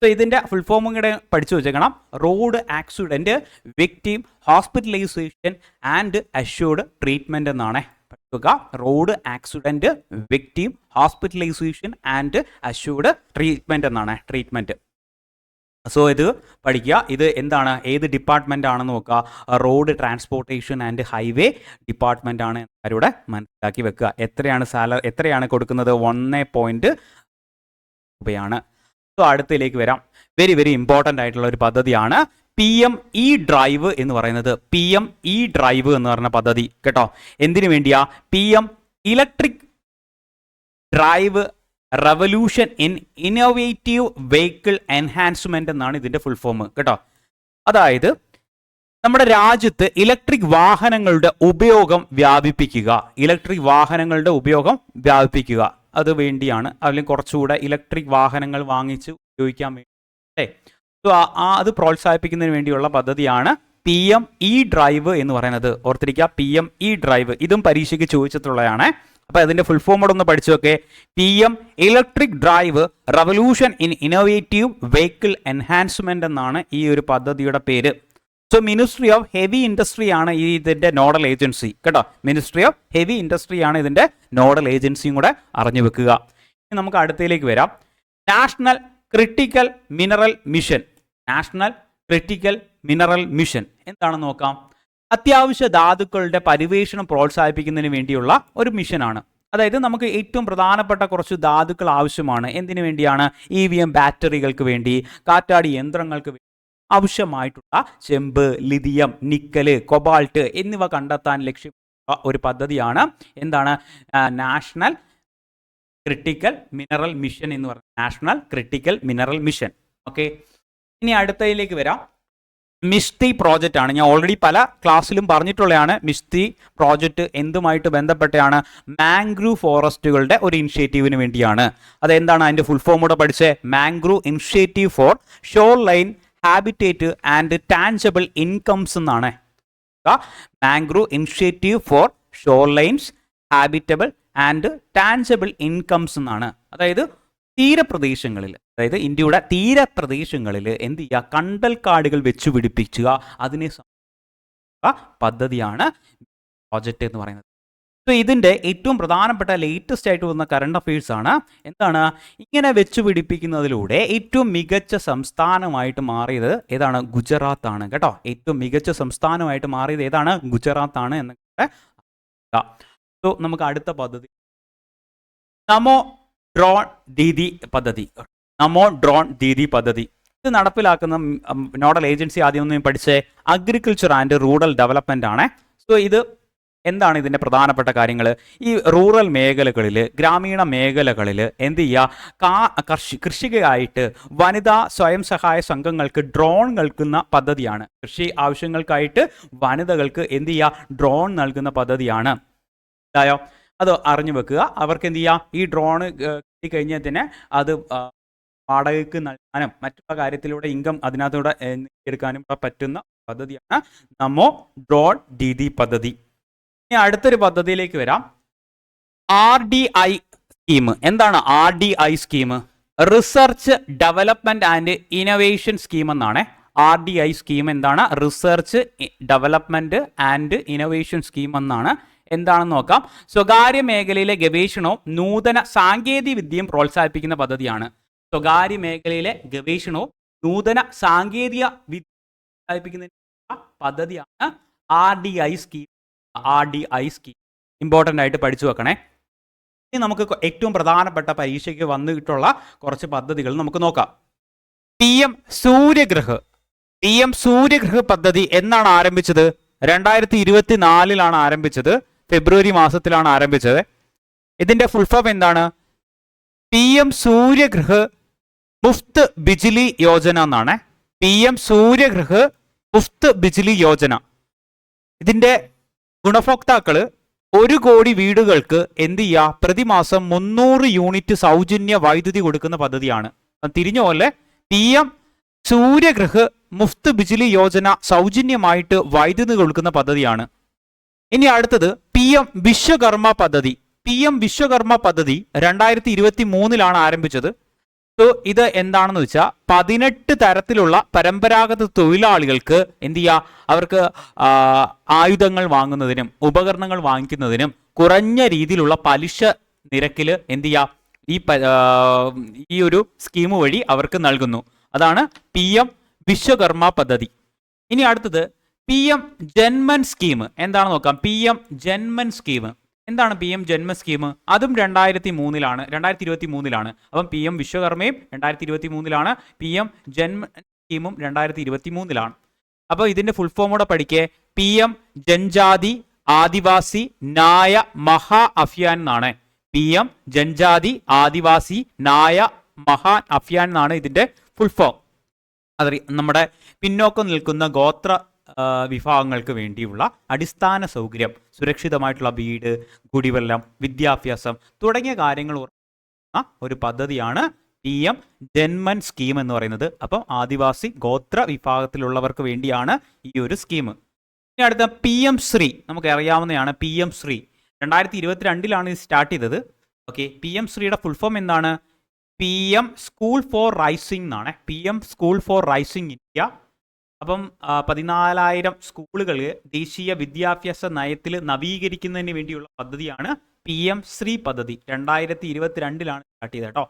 S1: സോ ഇതിൻ്റെ ഫുൾ ഫോമും കൂടെ പഠിച്ചു വെച്ചേക്കണം. Road accident victim hospitalisation and assured treatment എന്നാണ്. തുക, road accident victim, hospitalisation and assured treatment എന്നാണ് ട്രീറ്റ്മെന്റ്. സോ ഇത് പഠിക്കുക. ഇത് എന്താണ്, ഏത് ഡിപ്പാർട്ട്മെന്റ് ആണെന്ന് നോക്കുക. Road transportation and highway department ആണ് അവരുടെ മനസ്സിലാക്കി വെക്കുക. എത്രയാണ് കൊടുക്കുന്നത്? 1 രൂപയാണ്. സോ അടുത്തതിലേക്ക് വരാം. വെരി വെരി ഇമ്പോർട്ടൻ്റ് ആയിട്ടുള്ള ഒരു പദ്ധതിയാണ് PME ഡ്രൈവ് എന്ന് പറയുന്നത്. PME ഡ്രൈവ് എന്ന് പറഞ്ഞ പദ്ധതി കേട്ടോ. എന്തിനു വേണ്ടിയാ? PM electric drive revolution in innovative vehicle enhancement എന്നാണ് ഇതിന്റെ ഫുൾ ഫോം കേട്ടോ. അതായത് നമ്മുടെ രാജ്യത്ത് ഇലക്ട്രിക് വാഹനങ്ങളുടെ ഉപയോഗം വ്യാപിപ്പിക്കുക. അത് വേണ്ടിയാണ്. അല്ലെങ്കിൽ കുറച്ചുകൂടെ ഇലക്ട്രിക് വാഹനങ്ങൾ വാങ്ങിച്ച് ഉപയോഗിക്കാൻ വേണ്ടി അല്ലേ. സോ അത് പ്രോത്സാഹിപ്പിക്കുന്നതിന് വേണ്ടിയുള്ള പദ്ധതിയാണ് PME ഡ്രൈവ് എന്ന് പറയുന്നത്. ഓർത്തിരിക്കുക, PME ഡ്രൈവ്. ഇതും പരീക്ഷയ്ക്ക് ചോദിച്ചിട്ടുള്ളതാണ്. അപ്പൊ അതിന്റെ ഫുൾ ഫോം കൂടെ ഒന്ന് പഠിച്ചു നോക്കെ. PM electric drive revolution in innovative vehicle enhancement എന്നാണ് ഈ ഒരു പദ്ധതിയുടെ പേര്. So ministry of heavy industry ആണ് ഇതിന്റെ നോഡൽ ഏജൻസി കേട്ടോ. മിനിസ്ട്രി ഓഫ് ഹെവി ഇൻഡസ്ട്രി ആണ് ഇതിന്റെ നോഡൽ ഏജൻസിയും കൂടെ അറിഞ്ഞു വെക്കുക. ഇനി നമുക്ക് അടുത്തതിലേക്ക് വരാം. National critical mineral mission. എന്താണെന്ന് നോക്കാം. അത്യാവശ്യ ധാതുക്കളുടെ പരിവേഷണം പ്രോത്സാഹിപ്പിക്കുന്നതിന് വേണ്ടിയുള്ള ഒരു മിഷനാണ്. അതായത് നമുക്ക് ഏറ്റവും പ്രധാനപ്പെട്ട കുറച്ച് ധാതുക്കൾ ആവശ്യമാണ്. എന്തിനു വേണ്ടിയാണ്? EVM ബാറ്ററികൾക്ക് വേണ്ടി, കാറ്റാടി യന്ത്രങ്ങൾക്ക് വേണ്ടി ആവശ്യമായിട്ടുള്ള ചെമ്പ്, ലിഥിയം, നിക്കല്, കൊബാൾട്ട് എന്നിവ കണ്ടെത്താൻ ലക്ഷ്യമുള്ള ഒരു പദ്ധതിയാണ് എന്താണ്? നാഷണൽ ക്രിട്ടിക്കൽ മിനറൽ മിഷൻ എന്ന് പറയുന്നത്. National critical mineral mission. Okay, ഇനി അടുത്തതിലേക്ക് വരാം. മിഷ്തി പ്രോജക്റ്റ് ആണ്. ഞാൻ ഓൾറെഡി പല ക്ലാസ്സിലും പറഞ്ഞിട്ടുള്ളതാണ്. മിഷ്തി പ്രോജക്റ്റ് എന്തുമായിട്ട് ബന്ധപ്പെട്ടാണ്? മാംഗ്രൂവ് ഫോറസ്റ്റുകളുടെ ഒരു ഇനിഷ്യേറ്റീവിന് വേണ്ടിയാണ്. അതെന്താണ് അതിന്റെ ഫുൾ ഫോം കൂടെ പഠിച്ചേ? Mangrove initiative for shoreline habitat and tangible incomes എന്നാണ്. Mangrove initiative for shorelines habitable and tangible incomes എന്നാണ്. അതായത് തീരപ്രദേശങ്ങളിൽ, അതായത് ഇന്ത്യയുടെ തീരപ്രദേശങ്ങളിൽ എന്ത് ചെയ്യുക? കണ്ടൽക്കാടുകൾ വെച്ചു പിടിപ്പിക്കുക. അതിനെ പദ്ധതിയാണ് പ്രോജക്റ്റ് എന്ന് പറയുന്നത്. സോ ഇതിൻ്റെ ഏറ്റവും പ്രധാനപ്പെട്ട ലേറ്റസ്റ്റ് ആയിട്ട് വന്ന കറണ്ട് അഫയേഴ്സ് ആണ്. എന്താണ്? ഇങ്ങനെ വെച്ചു പിടിപ്പിക്കുന്നതിലൂടെ ഏറ്റവും മികച്ച സംസ്ഥാനമായിട്ട് മാറിയത് ഏതാണ്? ഗുജറാത്ത് ആണ് കേട്ടോ. ഏറ്റവും മികച്ച സംസ്ഥാനമായിട്ട് മാറിയത് ഏതാണ്? ഗുജറാത്ത് ആണ് എന്നൊക്കെ. സോ നമുക്ക് അടുത്ത പദ്ധതി നമോ ഡ്രോൺ ദീദി പദ്ധതി. ഇത് നടപ്പിലാക്കുന്ന നോഡൽ ഏജൻസി ആദ്യം ഒന്ന് പഠിച്ചേ. അഗ്രികൾച്ചർ ആൻഡ് റൂറൽ ഡെവലപ്മെന്റ് ആണ്. സോ ഇത് എന്താണ് ഇതിൻ്റെ പ്രധാനപ്പെട്ട കാര്യങ്ങൾ? ഈ റൂറൽ മേഖലകളിൽ, ഗ്രാമീണ മേഖലകളിൽ എന്ത് ചെയ്യുക? കൃഷിക്കായിട്ട് വനിതാ സ്വയം സഹായ സംഘങ്ങൾക്ക് ഡ്രോൺ നൽകുന്ന പദ്ധതിയാണ്. കൃഷി ആവശ്യങ്ങൾക്കായിട്ട് വനിതകൾക്ക് എന്ത് ചെയ്യുക? ഡ്രോൺ നൽകുന്ന പദ്ധതിയാണ്. ായോ അത് അറിഞ്ഞു വെക്കുക. അവർക്ക് എന്ത് ചെയ്യുക? ഈ ഡ്രോണ് കിട്ടിക്കഴിഞ്ഞാൽ തന്നെ അത് വാടകയ്ക്ക് നൽകാനും മറ്റുള്ള കാര്യത്തിലൂടെ ഇൻകം അതിനകത്തൂടെ എടുക്കാനും പറ്റുന്ന പദ്ധതിയാണ് നമോ ഡ്രോൺ ദീദി പദ്ധതി. ഇനി അടുത്തൊരു പദ്ധതിയിലേക്ക് വരാം. RDI scheme. എന്താണ് RDI scheme? Research development and innovation scheme എന്നാണ്. RDI സ്കീം എന്താണ്? Research development and innovation scheme എന്നാണ്. എന്താണെന്ന് നോക്കാം. സ്വകാര്യ മേഖലയിലെ ഗവേഷണവും നൂതന സാങ്കേതിക വിദ്യയും പ്രോത്സാഹിപ്പിക്കുന്ന പദ്ധതിയാണ്. സ്വകാര്യ മേഖലയിലെ ഗവേഷണവും നൂതന സാങ്കേതിക വിദ്യ പ്രോത്സാഹിപ്പിക്കുന്ന പദ്ധതിയാണ് RDI സ്കീം. ഇമ്പോർട്ടൻ്റ് ആയിട്ട് പഠിച്ചു വെക്കണേ. ഇനി നമുക്ക് ഏറ്റവും പ്രധാനപ്പെട്ട പരീക്ഷയ്ക്ക് വന്നിട്ടുള്ള കുറച്ച് പദ്ധതികൾ നമുക്ക് നോക്കാം. PM സൂര്യഗ്രഹ പദ്ധതി എന്നാണ് ആരംഭിച്ചത്? 2024 ആരംഭിച്ചത്. ഫെബ്രുവരി മാസത്തിലാണ് ആരംഭിച്ചത്. ഇതിന്റെ ഫുൾ ഫോം എന്താണ്? PM സൂര്യഗ്രഹ മുഫ്ത് ബിജ്ലി യോജന എന്നാണ്. PM സൂര്യഗ്രഹ മുഫ്ത് ബിജ്ലി യോജന. ഇതിന്റെ ഗുണഭോക്താക്കള് 1 കോടി വീടുകൾക്ക് എന്ത് ചെയ്യുക? പ്രതിമാസം 300 യൂണിറ്റ് സൗജന്യ വൈദ്യുതി കൊടുക്കുന്ന പദ്ധതിയാണ്. തിരിഞ്ഞ പോലെ PM സൂര്യഗ്രഹ മുഫ്ത് ബിജ്ലി യോജന സൗജന്യമായിട്ട് വൈദ്യുതി കൊടുക്കുന്ന പദ്ധതിയാണ്. ഇനി അടുത്തത് PM വിശ്വകർമ്മ പദ്ധതി. PM വിശ്വകർമ്മ പദ്ധതി 2023 ആരംഭിച്ചത്. സോ ഇത് എന്താണെന്ന് വെച്ചാൽ 18 തരത്തിലുള്ള പരമ്പരാഗത തൊഴിലാളികൾക്ക് എന്ത് ചെയ്യുക? അവർക്ക് ആയുധങ്ങൾ വാങ്ങുന്നതിനും ഉപകരണങ്ങൾ വാങ്ങിക്കുന്നതിനും കുറഞ്ഞ രീതിയിലുള്ള പലിശ നിരക്കിൽ എന്ത് ചെയ്യാം ഈ ഒരു സ്കീം വഴി അവർക്ക് നൽകുന്നു. അതാണ് PM വിശ്വകർമ്മ പദ്ധതി. ഇനി അടുത്തത് PM ജന്മൻ സ്കീം. എന്താണ് നോക്കാം. PM ജന്മൻ സ്കീം എന്താണ്? PM ജന്മ സ്കീം അതും 2023 അപ്പം PM വിശ്വകർമ്മയും 2023 PM ജന്മ സ്കീമും 2023 അപ്പോൾ ഇതിന്റെ ഫുൾ ഫോം കൂടെ പഠിക്കേ. PM ജൻജാതി ആദിവാസി ന്യായ മഹാ അഭിയാൻ എന്നാണ്. PM ജൻജാതി ആദിവാസി ന്യായ മഹാ അഭിയാൻ എന്നാണ് ഇതിന്റെ ഫുൾ ഫോം. അത് നമ്മുടെ പിന്നോക്കം നിൽക്കുന്ന ഗോത്ര വിഭാഗങ്ങൾക്ക് വേണ്ടിയുള്ള അടിസ്ഥാന സൗകര്യം, സുരക്ഷിതമായിട്ടുള്ള വീട്, കുടിവെള്ളം, വിദ്യാഭ്യാസം തുടങ്ങിയ കാര്യങ്ങൾ ഒരു പദ്ധതിയാണ് PM ജന്മൻ സ്കീം എന്ന് പറയുന്നത്. അപ്പം ആദിവാസി ഗോത്ര വിഭാഗത്തിലുള്ളവർക്ക് വേണ്ടിയാണ് ഈ ഒരു സ്കീം. ഇനി അടുത്ത PM ശ്രീ. നമുക്ക് അറിയാവുന്നതാണ് PM ശ്രീ. 2022 ഇത് സ്റ്റാർട്ട് ചെയ്തത്. ഓക്കെ, PM ശ്രീയുടെ ഫുൾ ഫോം എന്താണ്? PM സ്കൂൾ ഫോർ റൈസിംഗ് എന്നാണ്. PM school for rising India. അപ്പം 14,000 സ്കൂളുകൾ ദേശീയ വിദ്യാഭ്യാസ നയത്തിൽ നവീകരിക്കുന്നതിന് വേണ്ടിയുള്ള പദ്ധതിയാണ് PM ശ്രീ പദ്ധതി. 2022 സ്റ്റാർട്ട് ചെയ്തത് കേട്ടോ.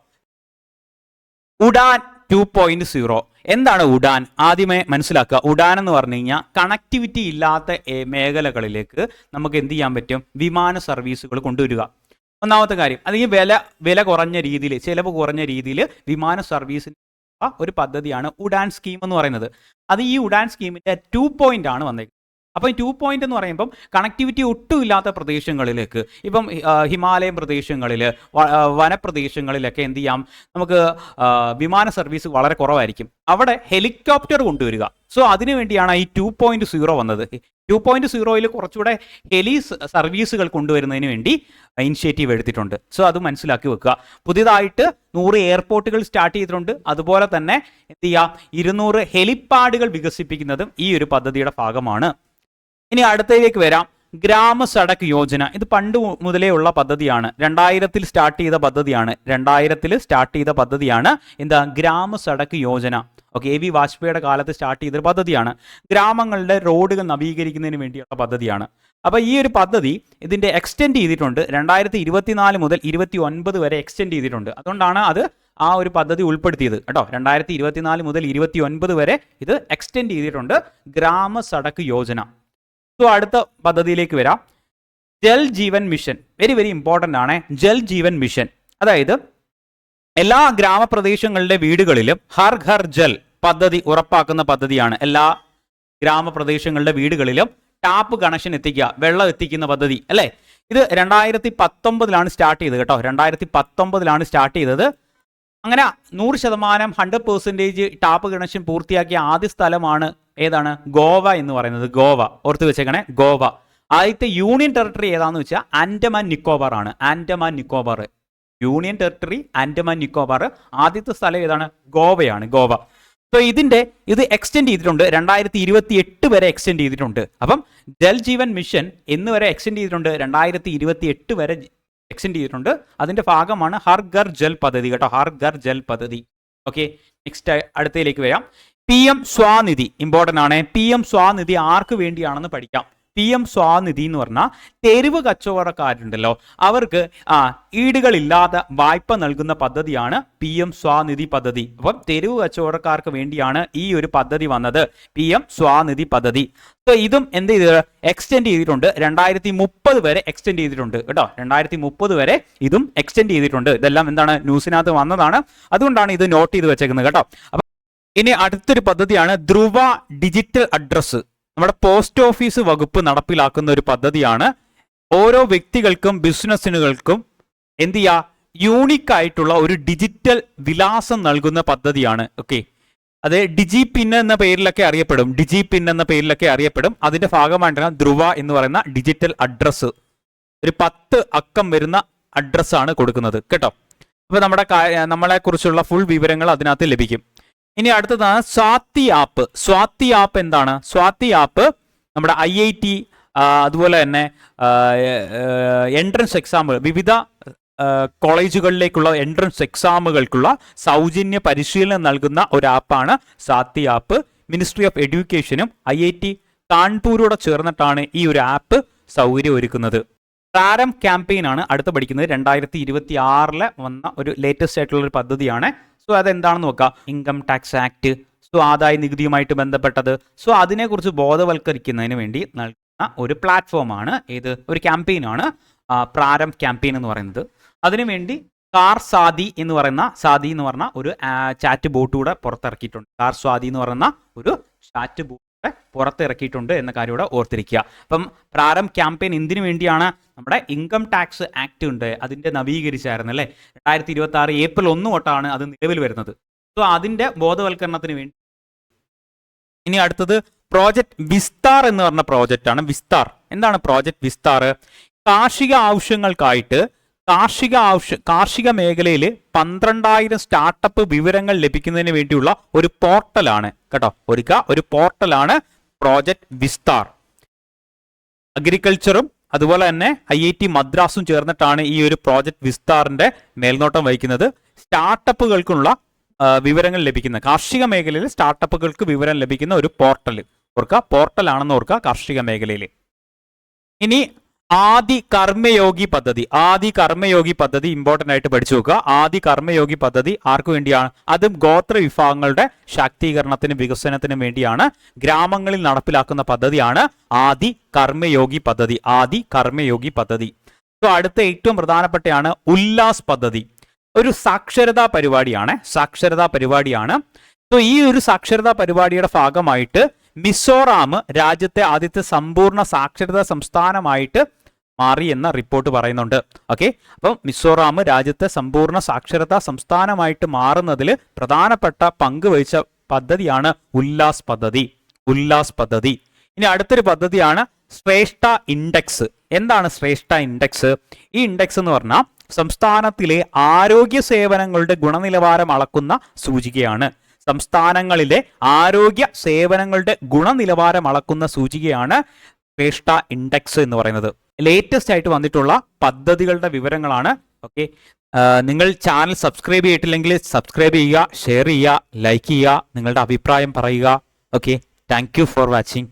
S1: ഉഡാൻ 2.0. എന്താണ് ഉഡാൻ? ആദ്യമേ മനസ്സിലാക്കുക. ഉഡാൻ എന്ന് പറഞ്ഞു കഴിഞ്ഞാൽ കണക്ടിവിറ്റി ഇല്ലാത്ത മേഖലകളിലേക്ക് നമുക്ക് എന്ത് ചെയ്യാൻ പറ്റും? വിമാന സർവീസുകൾ കൊണ്ടുവരിക. ഒന്നാമത്തെ കാര്യം. അത് ഈ വില കുറഞ്ഞ രീതിയിൽ, ചിലവ് കുറഞ്ഞ രീതിയിൽ വിമാന സർവീസിന് ഒരു പദ്ധതിയാണ് ഉഡാൻ സ്കീം എന്ന് പറയുന്നത്. അത് ഈ ഉഡാൻ സ്കീമിന്റെ 2 ആണ് വന്നേക്കുന്നത്. അപ്പോൾ ഈ 2 എന്ന് പറയുമ്പം കണക്ടിവിറ്റി ഒട്ടും ഇല്ലാത്ത പ്രദേശങ്ങളിലേക്ക്, ഇപ്പം ഹിമാലയൻ പ്രദേശങ്ങളിൽ, വനപ്രദേശങ്ങളിലൊക്കെ എന്ത് ചെയ്യാം, നമുക്ക് വിമാന സർവീസ് വളരെ കുറവായിരിക്കും. അവിടെ ഹെലികോപ്റ്റർ കൊണ്ടുവരിക. സോ അതിനു വേണ്ടിയാണ് ഈ 2.0 വന്നത്. 2.0 കുറച്ചുകൂടെ ഹെലി സർവീസുകൾ കൊണ്ടുവരുന്നതിന് വേണ്ടി ഇനിഷ്യേറ്റീവ് എടുത്തിട്ടുണ്ട്. സോ അത് മനസ്സിലാക്കി വെക്കുക. പുതിയതായിട്ട് 100 എയർപോർട്ടുകൾ സ്റ്റാർട്ട് ചെയ്തിട്ടുണ്ട്. അതുപോലെ തന്നെ എന്ത് ചെയ്യാം, 200 ഹെലിപ്പാഡുകൾ വികസിപ്പിക്കുന്നതും ഈ ഒരു പദ്ധതിയുടെ ഭാഗമാണ്. ഇനി അടുത്തതിലേക്ക് വരാം. ഗ്രാമ സഡക് യോജന. ഇത് പണ്ട് മുതലേ ഉള്ള പദ്ധതിയാണ്. 2000 സ്റ്റാർട്ട് ചെയ്ത പദ്ധതിയാണ്. എന്താ? ഗ്രാമ സഡക് യോജന. ഓക്കെ, AV വാജ്പേയിയുടെ കാലത്ത് സ്റ്റാർട്ട് ചെയ്ത പദ്ധതിയാണ്. ഗ്രാമങ്ങളുടെ റോഡുകൾ നവീകരിക്കുന്നതിന് വേണ്ടിയുള്ള പദ്ധതിയാണ്. അപ്പോൾ ഈ ഒരു പദ്ധതി ഇതിന്റെ എക്സ്റ്റെൻഡ് ചെയ്തിട്ടുണ്ട്. 2024 മുതൽ 2029 വരെ എക്സ്റ്റെൻഡ് ചെയ്തിട്ടുണ്ട്. അതുകൊണ്ടാണ് അത് ആ ഒരു പദ്ധതി ഉൾപ്പെടുത്തിയത് കേട്ടോ. 2024 മുതൽ 2029 വരെ ഇത് എക്സ്റ്റെൻഡ് ചെയ്തിട്ടുണ്ട്. ഗ്രാമ സഡക് യോജന. സോ അടുത്ത പദ്ധതിയിലേക്ക് വരാം. Jal Jeevan mission. Very very important ആണ് ജൽ ജീവൻ മിഷൻ. അതായത് എല്ലാ ഗ്രാമപ്രദേശങ്ങളുടെ വീടുകളിലും ഹർ ഘർ ജൽ പദ്ധതി ഉറപ്പാക്കുന്ന പദ്ധതിയാണ്. എല്ലാ ഗ്രാമപ്രദേശങ്ങളുടെ വീടുകളിലും ടാപ്പ് കണക്ഷൻ എത്തിക്കുക, വെള്ളം എത്തിക്കുന്ന പദ്ധതി അല്ലേ. ഇത് 2019 സ്റ്റാർട്ട് ചെയ്തത് കേട്ടോ. 2019 സ്റ്റാർട്ട് ചെയ്തത്. അങ്ങനെ 100% 100% ടാപ്പ് കണക്ഷൻ പൂർത്തിയാക്കിയ ആദ്യ സ്ഥലമാണ് ഏതാണ്? ഗോവ എന്ന് പറയുന്നത്. ഗോവ ഓർത്ത് വെച്ചേക്കണേ, ഗോവ. ആദ്യത്തെ യൂണിയൻ ടെറിട്ടറി ഏതാണെന്ന് വെച്ചാൽ ആൻഡമാൻ നിക്കോബാർ ആണ്. Andaman Nicobar union territory, Andaman Nicobar. ആദ്യത്തെ സ്ഥലം ഏതാണ്? ഗോവയാണ്, ഗോവ. സോ ഇത് എക്സ്റ്റെൻഡ് ചെയ്തിട്ടുണ്ട്. 2028 വരെ എക്സ്റ്റെൻഡ് ചെയ്തിട്ടുണ്ട്. അപ്പം ജൽ ജീവൻ മിഷൻ എന്ന് വരെ എക്സ്റ്റെൻഡ് ചെയ്തിട്ടുണ്ട്. 2028 വരെ എക്സ്റ്റെൻഡ് ചെയ്തിട്ടുണ്ട്. അതിന്റെ ഭാഗമാണ് ഹർ ഘർ ജൽ പദ്ധതി കേട്ടോ. ഹർ ഘർ ജൽ പദ്ധതി. ഓക്കെ, നെക്സ്റ്റ് അടുത്തയിലേക്ക് വരാം. PM സ്വാനിധി ഇമ്പോർട്ടൻ്റ് ആണ്. PM സ്വാനിധി ആർക്ക് വേണ്ടിയാണെന്ന് പഠിക്കാം. PM സ്വാനിധി എന്ന് പറഞ്ഞാൽ തെരുവ് കച്ചവടക്കാരുണ്ടല്ലോ, അവർക്ക് ഈടുകളില്ലാതെ വായ്പ നൽകുന്ന പദ്ധതിയാണ് PM സ്വാനിധി പദ്ധതി. അപ്പം തെരുവ് കച്ചവടക്കാർക്ക് വേണ്ടിയാണ് ഈ ഒരു പദ്ധതി വന്നത്, PM സ്വാനിധി പദ്ധതി. സോ ഇതും എന്ത് ചെയ്ത് എക്സ്റ്റെൻഡ് ചെയ്തിട്ടുണ്ട്. 2030 വരെ എക്സ്റ്റെൻഡ് ചെയ്തിട്ടുണ്ട് കേട്ടോ. 2030 വരെ ഇതും എക്സ്റ്റെൻഡ് ചെയ്തിട്ടുണ്ട്. ഇതെല്ലാം എന്താണ്? ന്യൂസിനകത്ത് വന്നതാണ്. അതുകൊണ്ടാണ് ഇത് നോട്ട് ചെയ്ത് വെച്ചേക്കുന്നത് കേട്ടോ. അപ്പം ഇനി അടുത്തൊരു പദ്ധതിയാണ് ധ്രുവ ഡിജിറ്റൽ അഡ്രസ്സ്. നമ്മുടെ പോസ്റ്റ് ഓഫീസ് വകുപ്പ് നടപ്പിലാക്കുന്ന ഒരു പദ്ധതിയാണ്. ഓരോ വ്യക്തികൾക്കും ബിസിനസ്സുകൾക്കും എന്ത് ചെയ്യുക, യൂണിക് ആയിട്ടുള്ള ഒരു ഡിജിറ്റൽ വിലാസം നൽകുന്ന പദ്ധതിയാണ്. ഓക്കെ, അത് ഡിജി പിൻ എന്ന പേരിലൊക്കെ അറിയപ്പെടും. അതിന്റെ ഭാഗമായിട്ടാണ് ധ്രുവ എന്ന് പറയുന്ന ഡിജിറ്റൽ അഡ്രസ്സ്. ഒരു 10 അക്കം വരുന്ന അഡ്രസ്സാണ് കൊടുക്കുന്നത് കേട്ടോ. അപ്പൊ നമ്മളെ കുറിച്ചുള്ള ഫുൾ വിവരങ്ങൾ അതിനകത്ത് ലഭിക്കും. ഇനി അടുത്തതാണ് സ്വാതി ആപ്പ്. സ്വാതി ആപ്പ് എന്താണ്? സ്വാതി ആപ്പ് നമ്മുടെ IIT അതുപോലെ തന്നെ എൻട്രൻസ് എക്സാമുകൾ, വിവിധ കോളേജുകളിലേക്കുള്ള എൻട്രൻസ് എക്സാമുകൾക്കുള്ള സൗജന്യ പരിശീലനം നൽകുന്ന ഒരു ആപ്പാണ് സ്വാതി ആപ്പ്. മിനിസ്ട്രി ഓഫ് എഡ്യൂക്കേഷനും IIT കാൺപൂരോടെ ചേർന്നിട്ടാണ് ഈ ഒരു ആപ്പ് സൗകര്യം ഒരുക്കുന്നത്. പ്രാരംഭ് ക്യാമ്പയിൻ ആണ് അടുത്ത് പഠിക്കുന്നത്. 2026 വന്ന ഒരു ലേറ്റസ്റ്റ് ആയിട്ടുള്ള ഒരു പദ്ധതിയാണ്. സോ അതെന്താണെന്ന് നോക്കാം. ഇൻകം ടാക്സ് ആക്ട്, സോ ആദായ നികുതിയുമായിട്ട് ബന്ധപ്പെട്ടത്. സോ അതിനെക്കുറിച്ച് ബോധവൽക്കരിക്കുന്നതിന് വേണ്ടി നൽകുന്ന ഒരു പ്ലാറ്റ്ഫോമാണ് ഏത്, ഒരു ക്യാമ്പയിനാണ് പ്രാരംഭ് ക്യാമ്പയിൻ എന്ന് പറയുന്നത്. അതിനുവേണ്ടി കാർ സാദി എന്ന് പറയുന്ന ഒരു ചാറ്റ് ബോട്ട് കൂടെ പുറത്തിറക്കിയിട്ടുണ്ട്. കാർ സ്വാതി എന്ന് പറയുന്ന ഒരു ചാറ്റ് ബോട്ട് പുറത്തിറക്കിയിട്ടുണ്ട് എന്ന കാര്യം ഇവിടെ ഓർത്തിരിക്കുക. അപ്പം പ്രാരംഭ് ക്യാമ്പയിൻ എന്തിനു വേണ്ടിയാണ്? നമ്മുടെ ഇൻകം ടാക്സ് ആക്ട് ഉണ്ട്, അതിൻ്റെ നവീകരിച്ചായിരുന്നു അല്ലേ. 2026 ഏപ്രിൽ 1 തൊട്ടാണ് അത് നിലവിൽ വരുന്നത്. സോ അതിൻ്റെ ബോധവൽക്കരണത്തിന് വേണ്ടി. ഇനി അടുത്തത് പ്രോജക്റ്റ് വിസ്താർ എന്ന് പറഞ്ഞ പ്രോജക്റ്റാണ്. വിസ്താർ എന്താണ് പ്രോജക്റ്റ് വിസ്താർ? കാർഷിക ആവശ്യങ്ങൾക്കായിട്ട് കാർഷിക മേഖലയിൽ 12,000 സ്റ്റാർട്ടപ്പ് വിവരങ്ങൾ ലഭിക്കുന്നതിന് വേണ്ടിയുള്ള ഒരു പോർട്ടലാണ് കേട്ടോ. ഒരു പോർട്ടലാണ് പ്രോജക്റ്റ് വിസ്താർ. അഗ്രികൾച്ചറും അതുപോലെ തന്നെ IIT മദ്രാസും ചേർന്നിട്ടാണ് ഈ ഒരു പ്രോജക്റ്റ് വിസ്താറിന്റെ മേൽനോട്ടം വഹിക്കുന്നത്. സ്റ്റാർട്ടപ്പുകൾക്കുള്ള വിവരങ്ങൾ ലഭിക്കുന്ന, കാർഷിക മേഖലയിൽ സ്റ്റാർട്ടപ്പുകൾക്ക് വിവരം ലഭിക്കുന്ന ഒരു പോർട്ടൽ. പോർട്ടലാണെന്ന് ഓർക്കുക കാർഷിക മേഖലയിൽ. ഇനി ആദി കർമ്മയോഗി പദ്ധതി ഇമ്പോർട്ടൻ്റ് ആയിട്ട് പഠിച്ചു നോക്കുക. ആദി കർമ്മയോഗി പദ്ധതി ആർക്കു വേണ്ടിയാണ്? അതും ഗോത്ര വിഭാഗങ്ങളുടെ ശാക്തീകരണത്തിനും വികസനത്തിനും വേണ്ടിയാണ്. ഗ്രാമങ്ങളിൽ നടപ്പിലാക്കുന്ന പദ്ധതിയാണ് ആദി കർമ്മയോഗി പദ്ധതി. സോ അടുത്ത ഏറ്റവും പ്രധാനപ്പെട്ടയാണ് ഉല്ലാസ് പദ്ധതി. ഒരു സാക്ഷരതാ പരിപാടിയാണ്. സോ ഈ ഒരു സാക്ഷരതാ പരിപാടിയുടെ ഭാഗമായിട്ട് മിസോറാം രാജ്യത്തെ ആദ്യത്തെ സമ്പൂർണ്ണ സാക്ഷരതാ സംസ്ഥാനമായിട്ട് മാറി എന്ന റിപ്പോർട്ട് പറയുന്നുണ്ട്. ഓക്കെ, അപ്പം മിസോറാം രാജ്യത്തെ സമ്പൂർണ്ണ സാക്ഷരതാ സംസ്ഥാനമായിട്ട് മാറുന്നതിൽ പ്രധാനപ്പെട്ട പങ്ക് വഹിച്ച പദ്ധതിയാണ് ഉല്ലാസ് പദ്ധതി. ഇനി അടുത്തൊരു പദ്ധതിയാണ് ശ്രേഷ്ഠ ഇൻഡെക്സ്. എന്താണ് ശ്രേഷ്ഠ ഇൻഡെക്സ്? ഈ ഇൻഡെക്സ് എന്ന് പറഞ്ഞാൽ സംസ്ഥാനത്തിലെ ആരോഗ്യ സേവനങ്ങളുടെ ഗുണനിലവാരം അളക്കുന്ന സൂചികയാണ്. സംസ്ഥാനങ്ങളിലെ ആരോഗ്യ സേവനങ്ങളുടെ ഗുണനിലവാരം അളക്കുന്ന സൂചികയാണ് ശ്രേഷ്ഠ ഇൻഡെക്സ് എന്ന് പറയുന്നത്. ലേറ്റസ്റ്റ് ആയിട്ട് വന്നിട്ടുള്ള പദ്ധതികളുടെ വിവരങ്ങളാണ്. ഓക്കെ, നിങ്ങൾ ചാനൽ സബ്സ്ക്രൈബ് ചെയ്തിട്ടില്ലെങ്കിൽ സബ്സ്ക്രൈബ് ചെയ്യുക, ഷെയർ ചെയ്യുക, ലൈക്ക് ചെയ്യുക, നിങ്ങളുടെ അഭിപ്രായം പറയുക. Okay, thank you for watching.